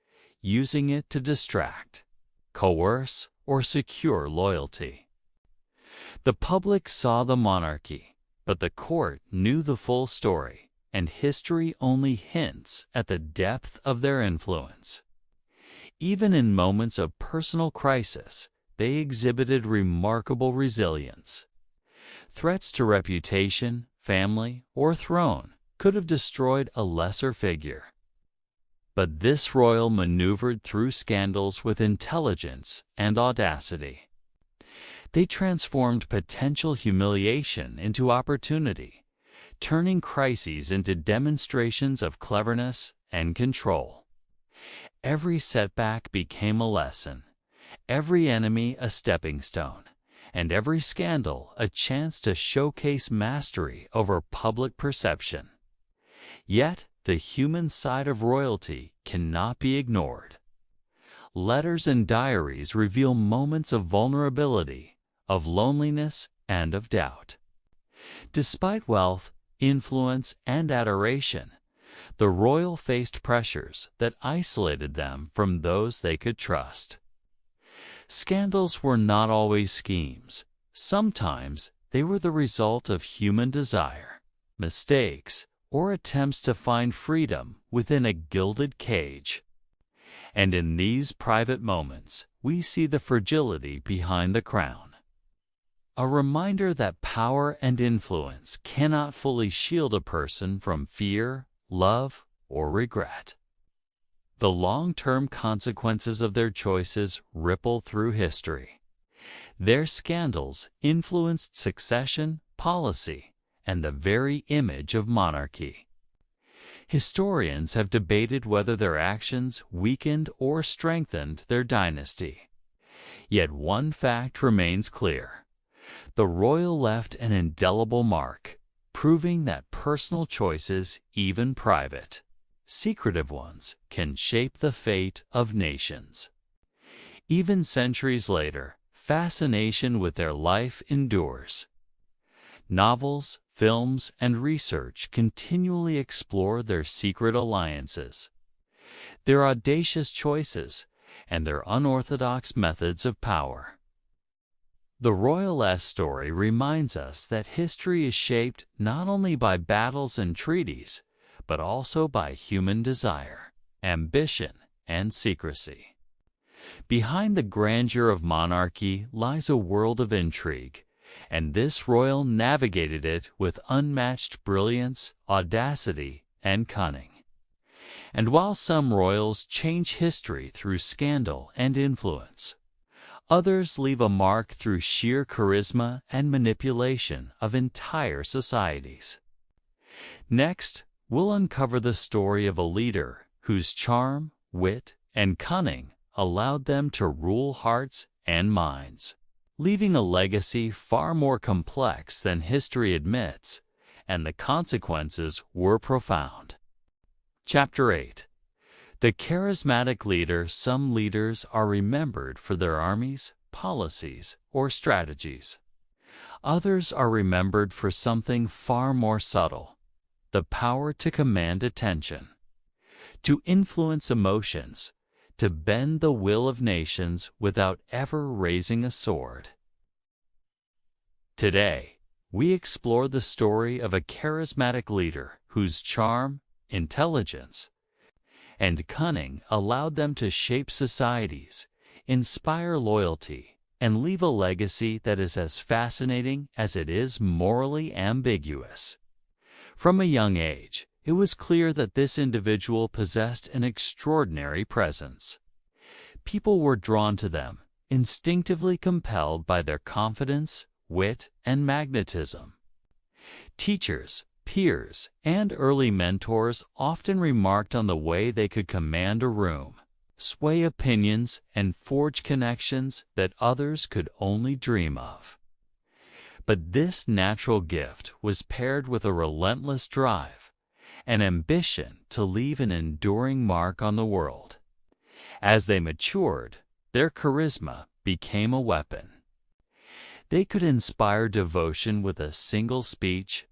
using it to distract, coerce, or secure loyalty. The public saw the monarchy, but the court knew the full story, and history only hints at the depth of their influence. Even in moments of personal crisis, they exhibited remarkable resilience. Threats to reputation, family, or throne could have destroyed a lesser figure. But this royal maneuvered through scandals with intelligence and audacity. They transformed potential humiliation into opportunity, turning crises into demonstrations of cleverness and control. Every setback became a lesson, every enemy a stepping stone, and every scandal a chance to showcase mastery over public perception. Yet, the human side of royalty cannot be ignored. Letters and diaries reveal moments of vulnerability, of loneliness, and of doubt. Despite wealth, influence, and adoration, the royal faced pressures that isolated them from those they could trust. Scandals were not always schemes. Sometimes they were the result of human desire, mistakes, or attempts to find freedom within a gilded cage. And in these private moments, we see the fragility behind the crown. A reminder that power and influence cannot fully shield a person from fear, love, or regret. The long-term consequences of their choices ripple through history. Their scandals influenced succession, policy, and the very image of monarchy. Historians have debated whether their actions weakened or strengthened their dynasty. Yet one fact remains clear: The royal left an indelible mark, proving that personal choices, even private, secretive ones, can shape the fate of nations. Even centuries later, fascination with their life endures. Novels, films, and research continually explore their secret alliances, their audacious choices, and their unorthodox methods of power. The royalist story reminds us that history is shaped not only by battles and treaties, but also by human desire, ambition, and secrecy. Behind the grandeur of monarchy lies a world of intrigue, and this royal navigated it with unmatched brilliance, audacity, and cunning. And while some royals change history through scandal and influence, others leave a mark through sheer charisma and manipulation of entire societies. Next, we'll uncover the story of a leader whose charm, wit, and cunning allowed them to rule hearts and minds, leaving a legacy far more complex than history admits, and the consequences were profound. Chapter 8. The charismatic leader. Some leaders are remembered for their armies, policies, or strategies. Others are remembered for something far more subtle: the power to command attention, to influence emotions, to bend the will of nations without ever raising a sword. Today, we explore the story of a charismatic leader whose charm, intelligence, and cunning allowed them to shape societies, inspire loyalty, and leave a legacy that is as fascinating as it is morally ambiguous. From a young age, it was clear that this individual possessed an extraordinary presence. People were drawn to them, instinctively compelled by their confidence, wit, and magnetism. Teachers, peers, and early mentors often remarked on the way they could command a room, sway opinions, and forge connections that others could only dream of. But this natural gift was paired with a relentless drive, an ambition to leave an enduring mark on the world. As they matured, their charisma became a weapon. They could inspire devotion with a single speech,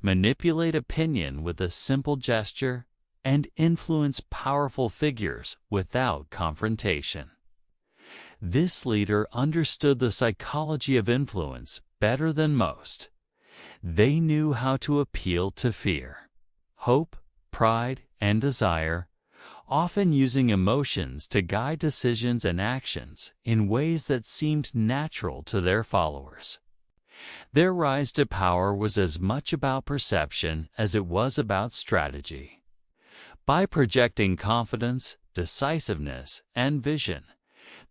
manipulate opinion with a simple gesture, and influence powerful figures without confrontation. This leader understood the psychology of influence better than most. They knew how to appeal to fear, hope, pride, and desire, often using emotions to guide decisions and actions in ways that seemed natural to their followers. Their rise to power was as much about perception as it was about strategy. By projecting confidence, decisiveness, and vision,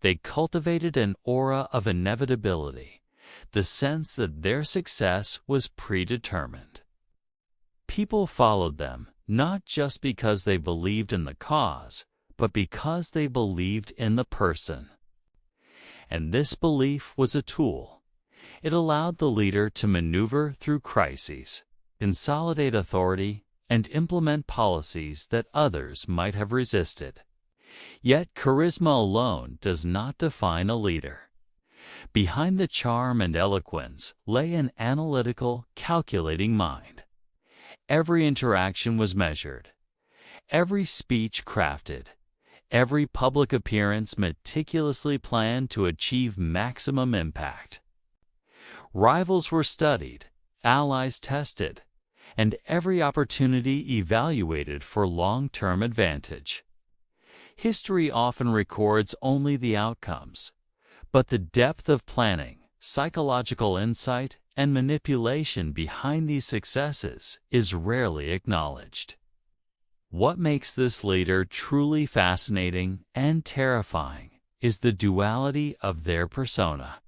they cultivated an aura of inevitability, the sense that their success was predetermined. People followed them not just because they believed in the cause, but because they believed in the person. And this belief was a tool. It allowed the leader to maneuver through crises, consolidate authority, and implement policies that others might have resisted. Yet charisma alone does not define a leader. Behind the charm and eloquence lay an analytical, calculating mind. Every interaction was measured, every speech crafted, every public appearance meticulously planned to achieve maximum impact. Rivals were studied, allies tested, and every opportunity evaluated for long-term advantage. History often records only the outcomes, but the depth of planning, psychological insight, and manipulation behind these successes is rarely acknowledged. What makes this leader truly fascinating and terrifying is the duality of their persona.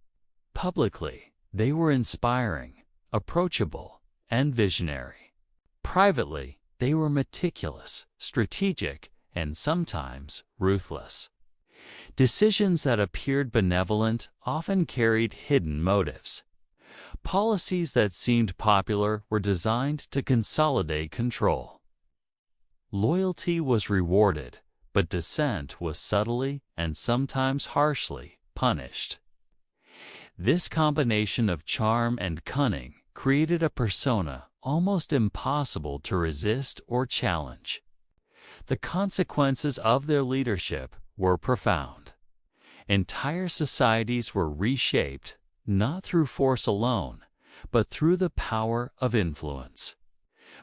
Publicly, they were inspiring, approachable, and visionary. Privately, they were meticulous, strategic, and sometimes ruthless. Decisions that appeared benevolent often carried hidden motives. Policies that seemed popular were designed to consolidate control. Loyalty was rewarded, but dissent was subtly and sometimes harshly punished. This combination of charm and cunning created a persona almost impossible to resist or challenge. The consequences of their leadership were profound. Entire societies were reshaped, not through force alone, but through the power of influence.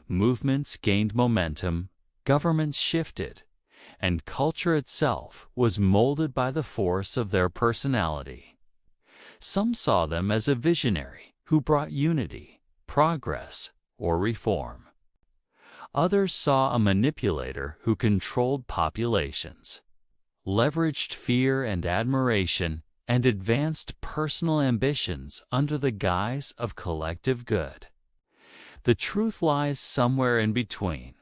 Movements gained momentum, governments shifted, and culture itself was molded by the force of their personality. Some saw them as a visionary who brought unity, progress, or reform. Others saw a manipulator who controlled populations, leveraged fear and admiration, and advanced personal ambitions under the guise of collective good. The truth lies somewhere in between,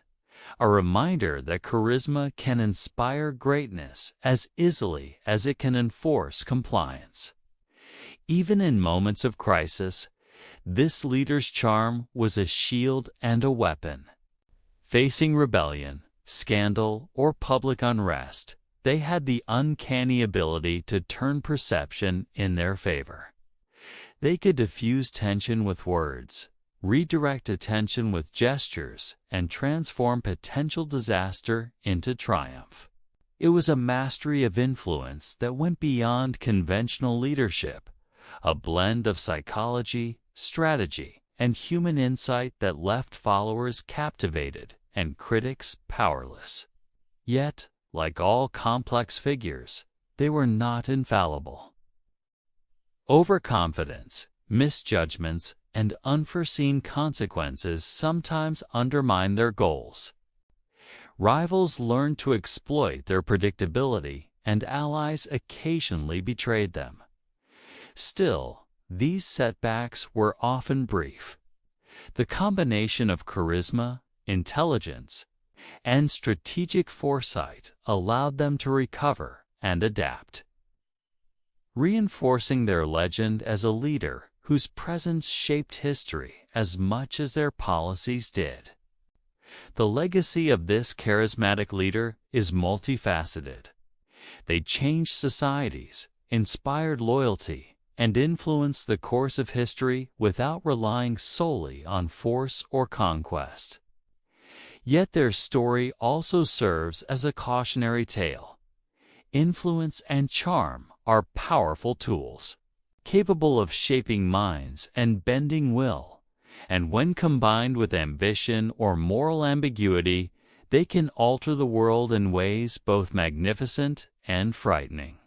a reminder that charisma can inspire greatness as easily as it can enforce compliance. Even in moments of crisis, this leader's charm was a shield and a weapon. Facing rebellion, scandal, or public unrest, they had the uncanny ability to turn perception in their favor. They could diffuse tension with words, redirect attention with gestures, and transform potential disaster into triumph. It was a mastery of influence that went beyond conventional leadership, a blend of psychology, strategy, and human insight that left followers captivated and critics powerless. Yet, like all complex figures, they were not infallible. Overconfidence, misjudgments, and unforeseen consequences sometimes undermine their goals. Rivals learned to exploit their predictability, and allies occasionally betrayed them. Still, these setbacks were often brief. The combination of charisma, intelligence, and strategic foresight allowed them to recover and adapt, reinforcing their legend as a leader whose presence shaped history as much as their policies did. The legacy of this charismatic leader is multifaceted. They changed societies, inspired loyalty, and influenced the course of history without relying solely on force or conquest. Yet their story also serves as a cautionary tale. Influence and charm are powerful tools, capable of shaping minds and bending will, and when combined with ambition or moral ambiguity, they can alter the world in ways both magnificent and frightening.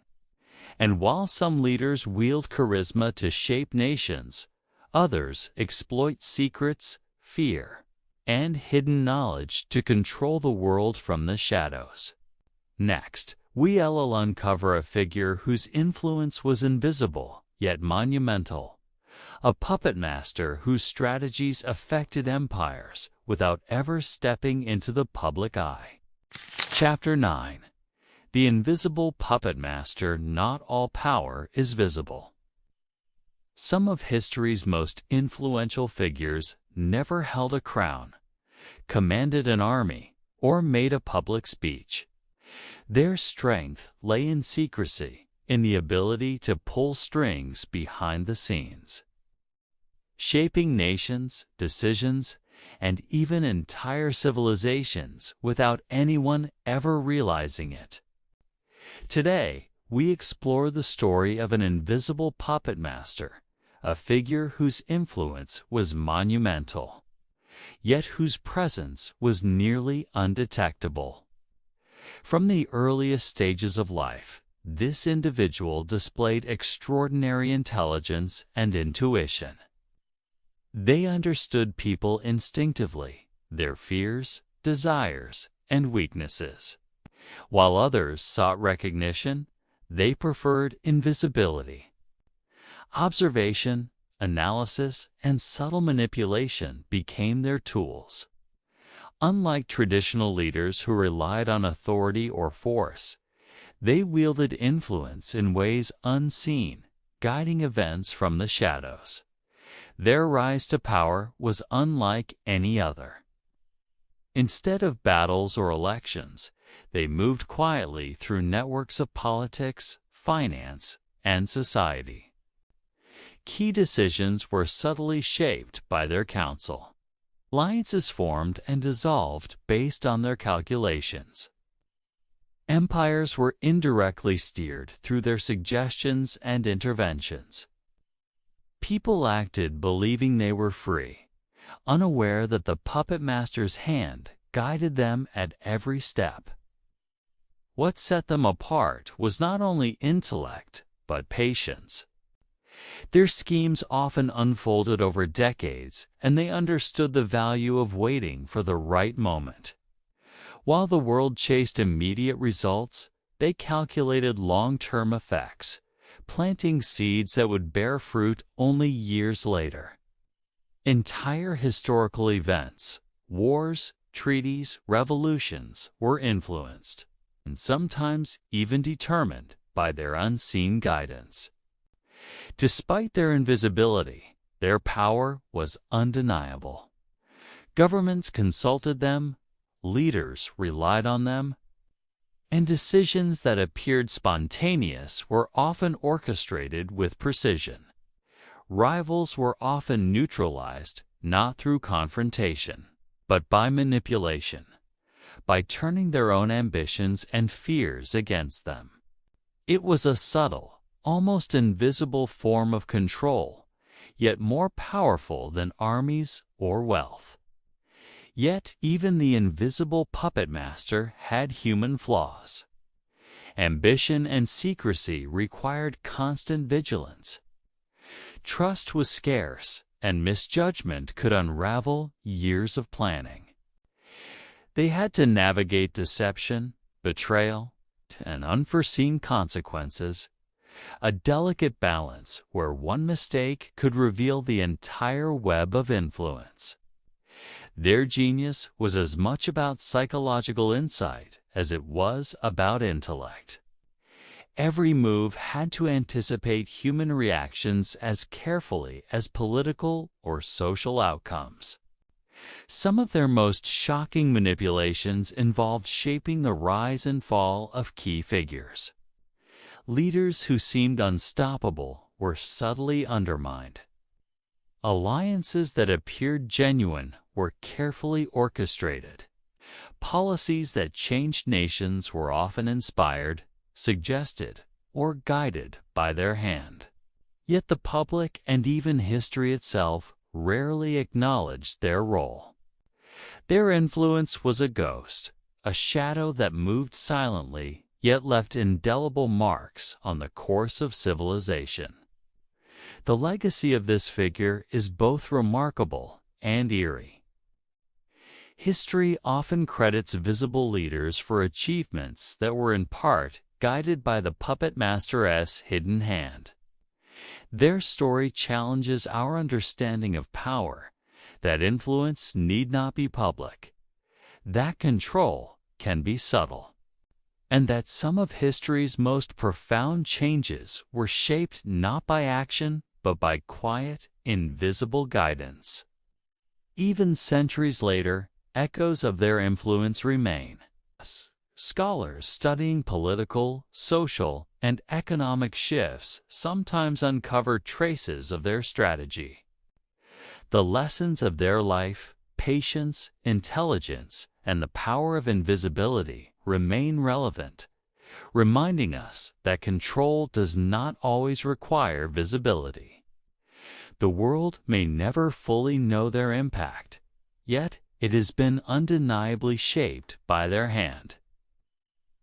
And while some leaders wield charisma to shape nations, others exploit secrets, fear, and hidden knowledge to control the world from the shadows. Next, we'll uncover a figure whose influence was invisible yet monumental, a puppet master whose strategies affected empires without ever stepping into the public eye. Chapter 9. The Invisible Puppet Master. Not all power is visible. Some of history's most influential figures never held a crown, commanded an army, or made a public speech. Their strength lay in secrecy, in the ability to pull strings behind the scenes, shaping nations, decisions, and even entire civilizations without anyone ever realizing it. Today, we explore the story of an invisible puppet master, a figure whose influence was monumental, yet whose presence was nearly undetectable. From the earliest stages of life, this individual displayed extraordinary intelligence and intuition. They understood people instinctively, their fears, desires, and weaknesses. While others sought recognition, they preferred invisibility. Observation, analysis, and subtle manipulation became their tools. Unlike traditional leaders who relied on authority or force, they wielded influence in ways unseen, guiding events from the shadows. Their rise to power was unlike any other. Instead of battles or elections, they moved quietly through networks of politics, finance, and society. Key decisions were subtly shaped by their council. Alliances formed and dissolved based on their calculations. Empires were indirectly steered through their suggestions and interventions. People acted believing they were free, unaware that the puppet master's hand guided them at every step. What set them apart was not only intellect, but patience. Their schemes often unfolded over decades, and they understood the value of waiting for the right moment. While the world chased immediate results, they calculated long-term effects, planting seeds that would bear fruit only years later. Entire historical events, wars, treaties, revolutions, were influenced, and sometimes even determined by their unseen guidance. Despite their invisibility, their power was undeniable. Governments consulted them, leaders relied on them, and decisions that appeared spontaneous were often orchestrated with precision. Rivals were often neutralized not through confrontation, but by manipulation, by turning their own ambitions and fears against them. It was a subtle, almost invisible form of control, yet more powerful than armies or wealth. Yet even the invisible puppet master had human flaws. Ambition and secrecy required constant vigilance. Trust was scarce, and misjudgment could unravel years of planning. They had to navigate deception, betrayal, and unforeseen consequences, a delicate balance where one mistake could reveal the entire web of influence. Their genius was as much about psychological insight as it was about intellect. Every move had to anticipate human reactions as carefully as political or social outcomes. Some of their most shocking manipulations involved shaping the rise and fall of key figures. Leaders who seemed unstoppable were subtly undermined. Alliances that appeared genuine were carefully orchestrated. Policies that changed nations were often inspired, suggested, or guided by their hand. Yet the public and even history itself rarely acknowledged their role. Their influence was a ghost, a shadow that moved silently yet left indelible marks on the course of civilization. The legacy of this figure is both remarkable and eerie. History often credits visible leaders for achievements that were in part guided by the puppet master's hidden hand. Their story challenges our understanding of power, that influence need not be public, that control can be subtle, and that some of history's most profound changes were shaped not by action but by quiet, invisible guidance. Even centuries later, echoes of their influence remain. Scholars studying political, social, and economic shifts sometimes uncover traces of their strategy. The lessons of their life, patience, intelligence, and the power of invisibility remain relevant, reminding us that control does not always require visibility. The world may never fully know their impact, yet it has been undeniably shaped by their hand.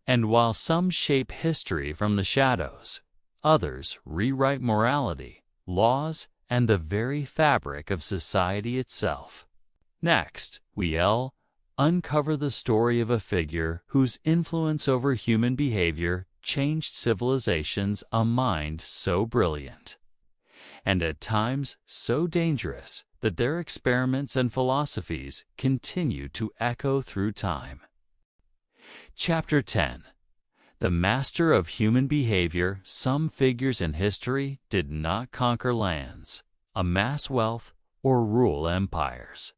And while some shape history from the shadows, others rewrite morality, laws, and the very fabric of society itself. Next, we'll uncover the story of a figure whose influence over human behavior changed civilizations, a mind so brilliant, and at times so dangerous, that their experiments and philosophies continue to echo through time. Chapter 10. The Master of Human Behavior. Some figures in history did not conquer lands. amass wealth, or rule empires.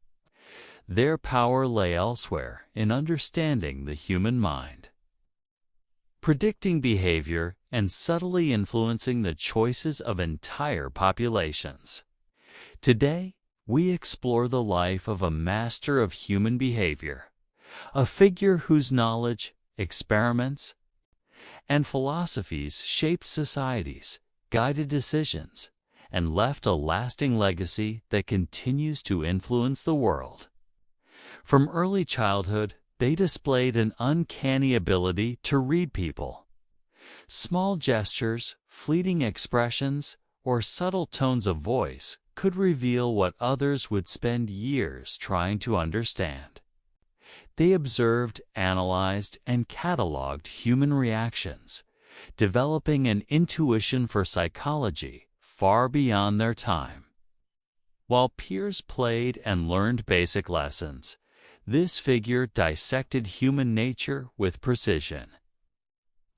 Their power lay elsewhere in understanding the human mind, predicting behavior, and subtly influencing the choices of entire populations. Today, we explore the life of a master of human behavior, a figure whose knowledge, experiments, and philosophies shaped societies, guided decisions, and left a lasting legacy that continues to influence the world. From early childhood, they displayed an uncanny ability to read people. Small gestures, fleeting expressions, or subtle tones of voice could reveal what others would spend years trying to understand. They observed, analyzed, and cataloged human reactions, developing an intuition for psychology far beyond their time. While peers played and learned basic lessons, this figure dissected human nature with precision.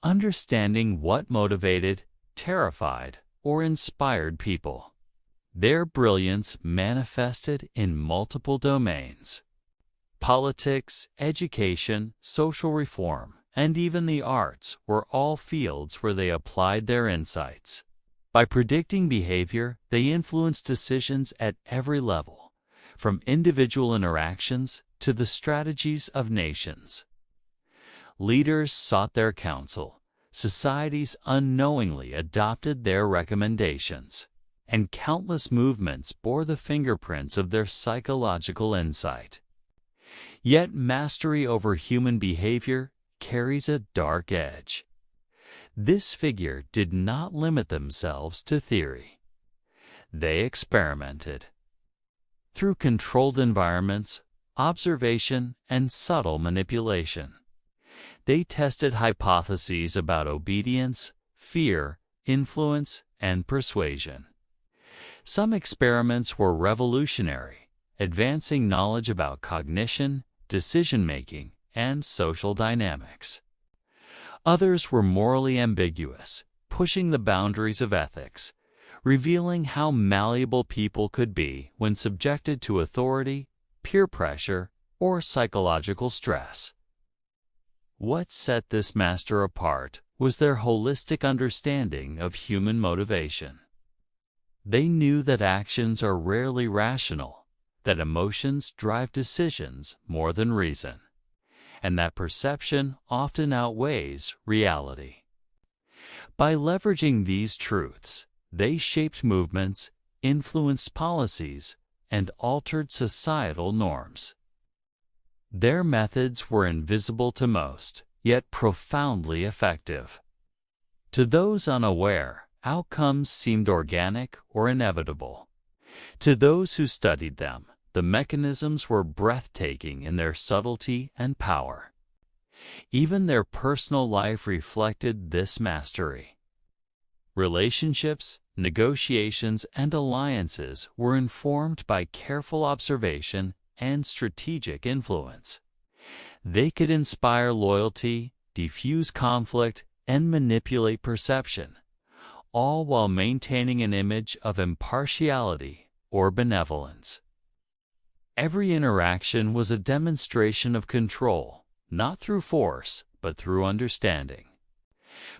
Understanding what motivated, terrified, or inspired people. Their brilliance manifested in multiple domains: politics, education, social reform, and even the arts were all fields where they applied their insights. By predicting behavior, they influenced decisions at every level, from individual interactions to the strategies of nations. Leaders sought their counsel, societies unknowingly adopted their recommendations, and countless movements bore the fingerprints of their psychological insight. Yet mastery over human behavior carries a dark edge. This figure did not limit themselves to theory. They experimented. Through controlled environments, observation, and subtle manipulation, they tested hypotheses about obedience, fear, influence, and persuasion. Some experiments were revolutionary, advancing knowledge about cognition, decision-making, and social dynamics. Others were morally ambiguous, pushing the boundaries of ethics, revealing how malleable people could be when subjected to authority, peer pressure, or psychological stress. What set this master apart was their holistic understanding of human motivation. They knew that actions are rarely rational, that emotions drive decisions more than reason, and that perception often outweighs reality. By leveraging these truths, they shaped movements, influenced policies, and altered societal norms. Their methods were invisible to most, yet profoundly effective. To those unaware, outcomes seemed organic or inevitable. To those who studied them, the mechanisms were breathtaking in their subtlety and power. Even their personal life reflected this mastery. Relationships, negotiations, and alliances were informed by careful observation and strategic influence. They could inspire loyalty, diffuse conflict, and manipulate perception, all while maintaining an image of impartiality or benevolence. Every interaction was a demonstration of control, not through force, but through understanding.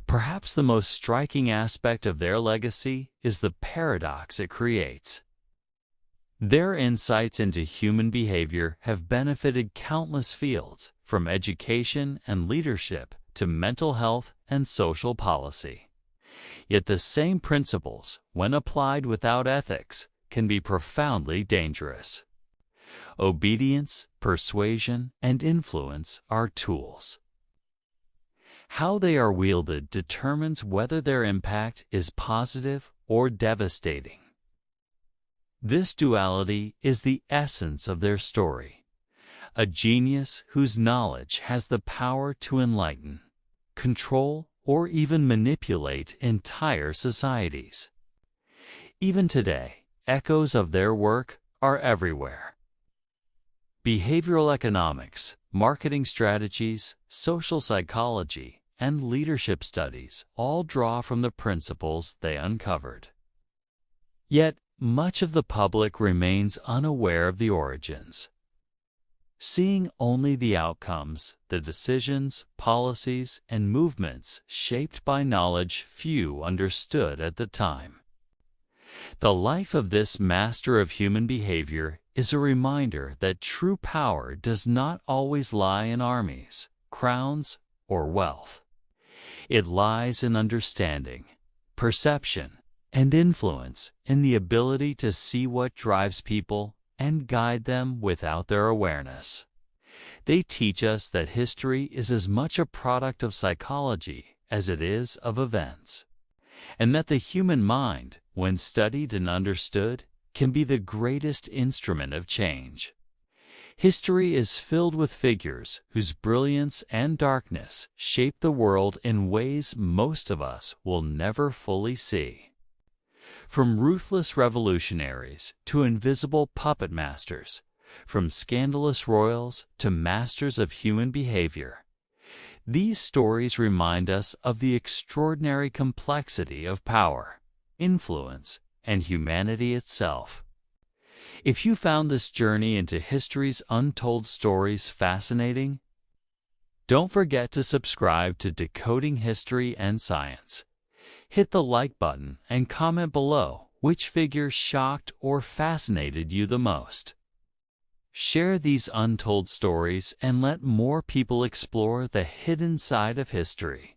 Perhaps the most striking aspect of their legacy is the paradox it creates. Their insights into human behavior have benefited countless fields, from education and leadership to mental health and social policy. Yet the same principles, when applied without ethics, can be profoundly dangerous. Obedience, persuasion, and influence are tools. How they are wielded determines whether their impact is positive or devastating. This duality is the essence of their story. A genius whose knowledge has the power to enlighten, control, or even manipulate entire societies. Even today, echoes of their work are everywhere. Behavioral economics, marketing strategies, social psychology, and leadership studies all draw from the principles they uncovered. Yet, much of the public remains unaware of the origins, seeing only the outcomes, the decisions, policies, and movements shaped by knowledge few understood at the time. The life of this master of human behavior is a reminder that true power does not always lie in armies, crowns, or wealth. It lies in understanding, perception, and influence, in the ability to see what drives people and guide them without their awareness. They teach us that history is as much a product of psychology as it is of events, and that the human mind, when studied and understood, can be the greatest instrument of change. History is filled with figures whose brilliance and darkness shape the world in ways most of us will never fully see. From ruthless revolutionaries to invisible puppet masters, from scandalous royals to masters of human behavior, these stories remind us of the extraordinary complexity of power, influence, and humanity itself. If you found this journey into history's untold stories fascinating, don't forget to subscribe to Decoding History and Science. Hit the like button and comment below which figure shocked or fascinated you the most. Share these untold stories and let more people explore the hidden side of history.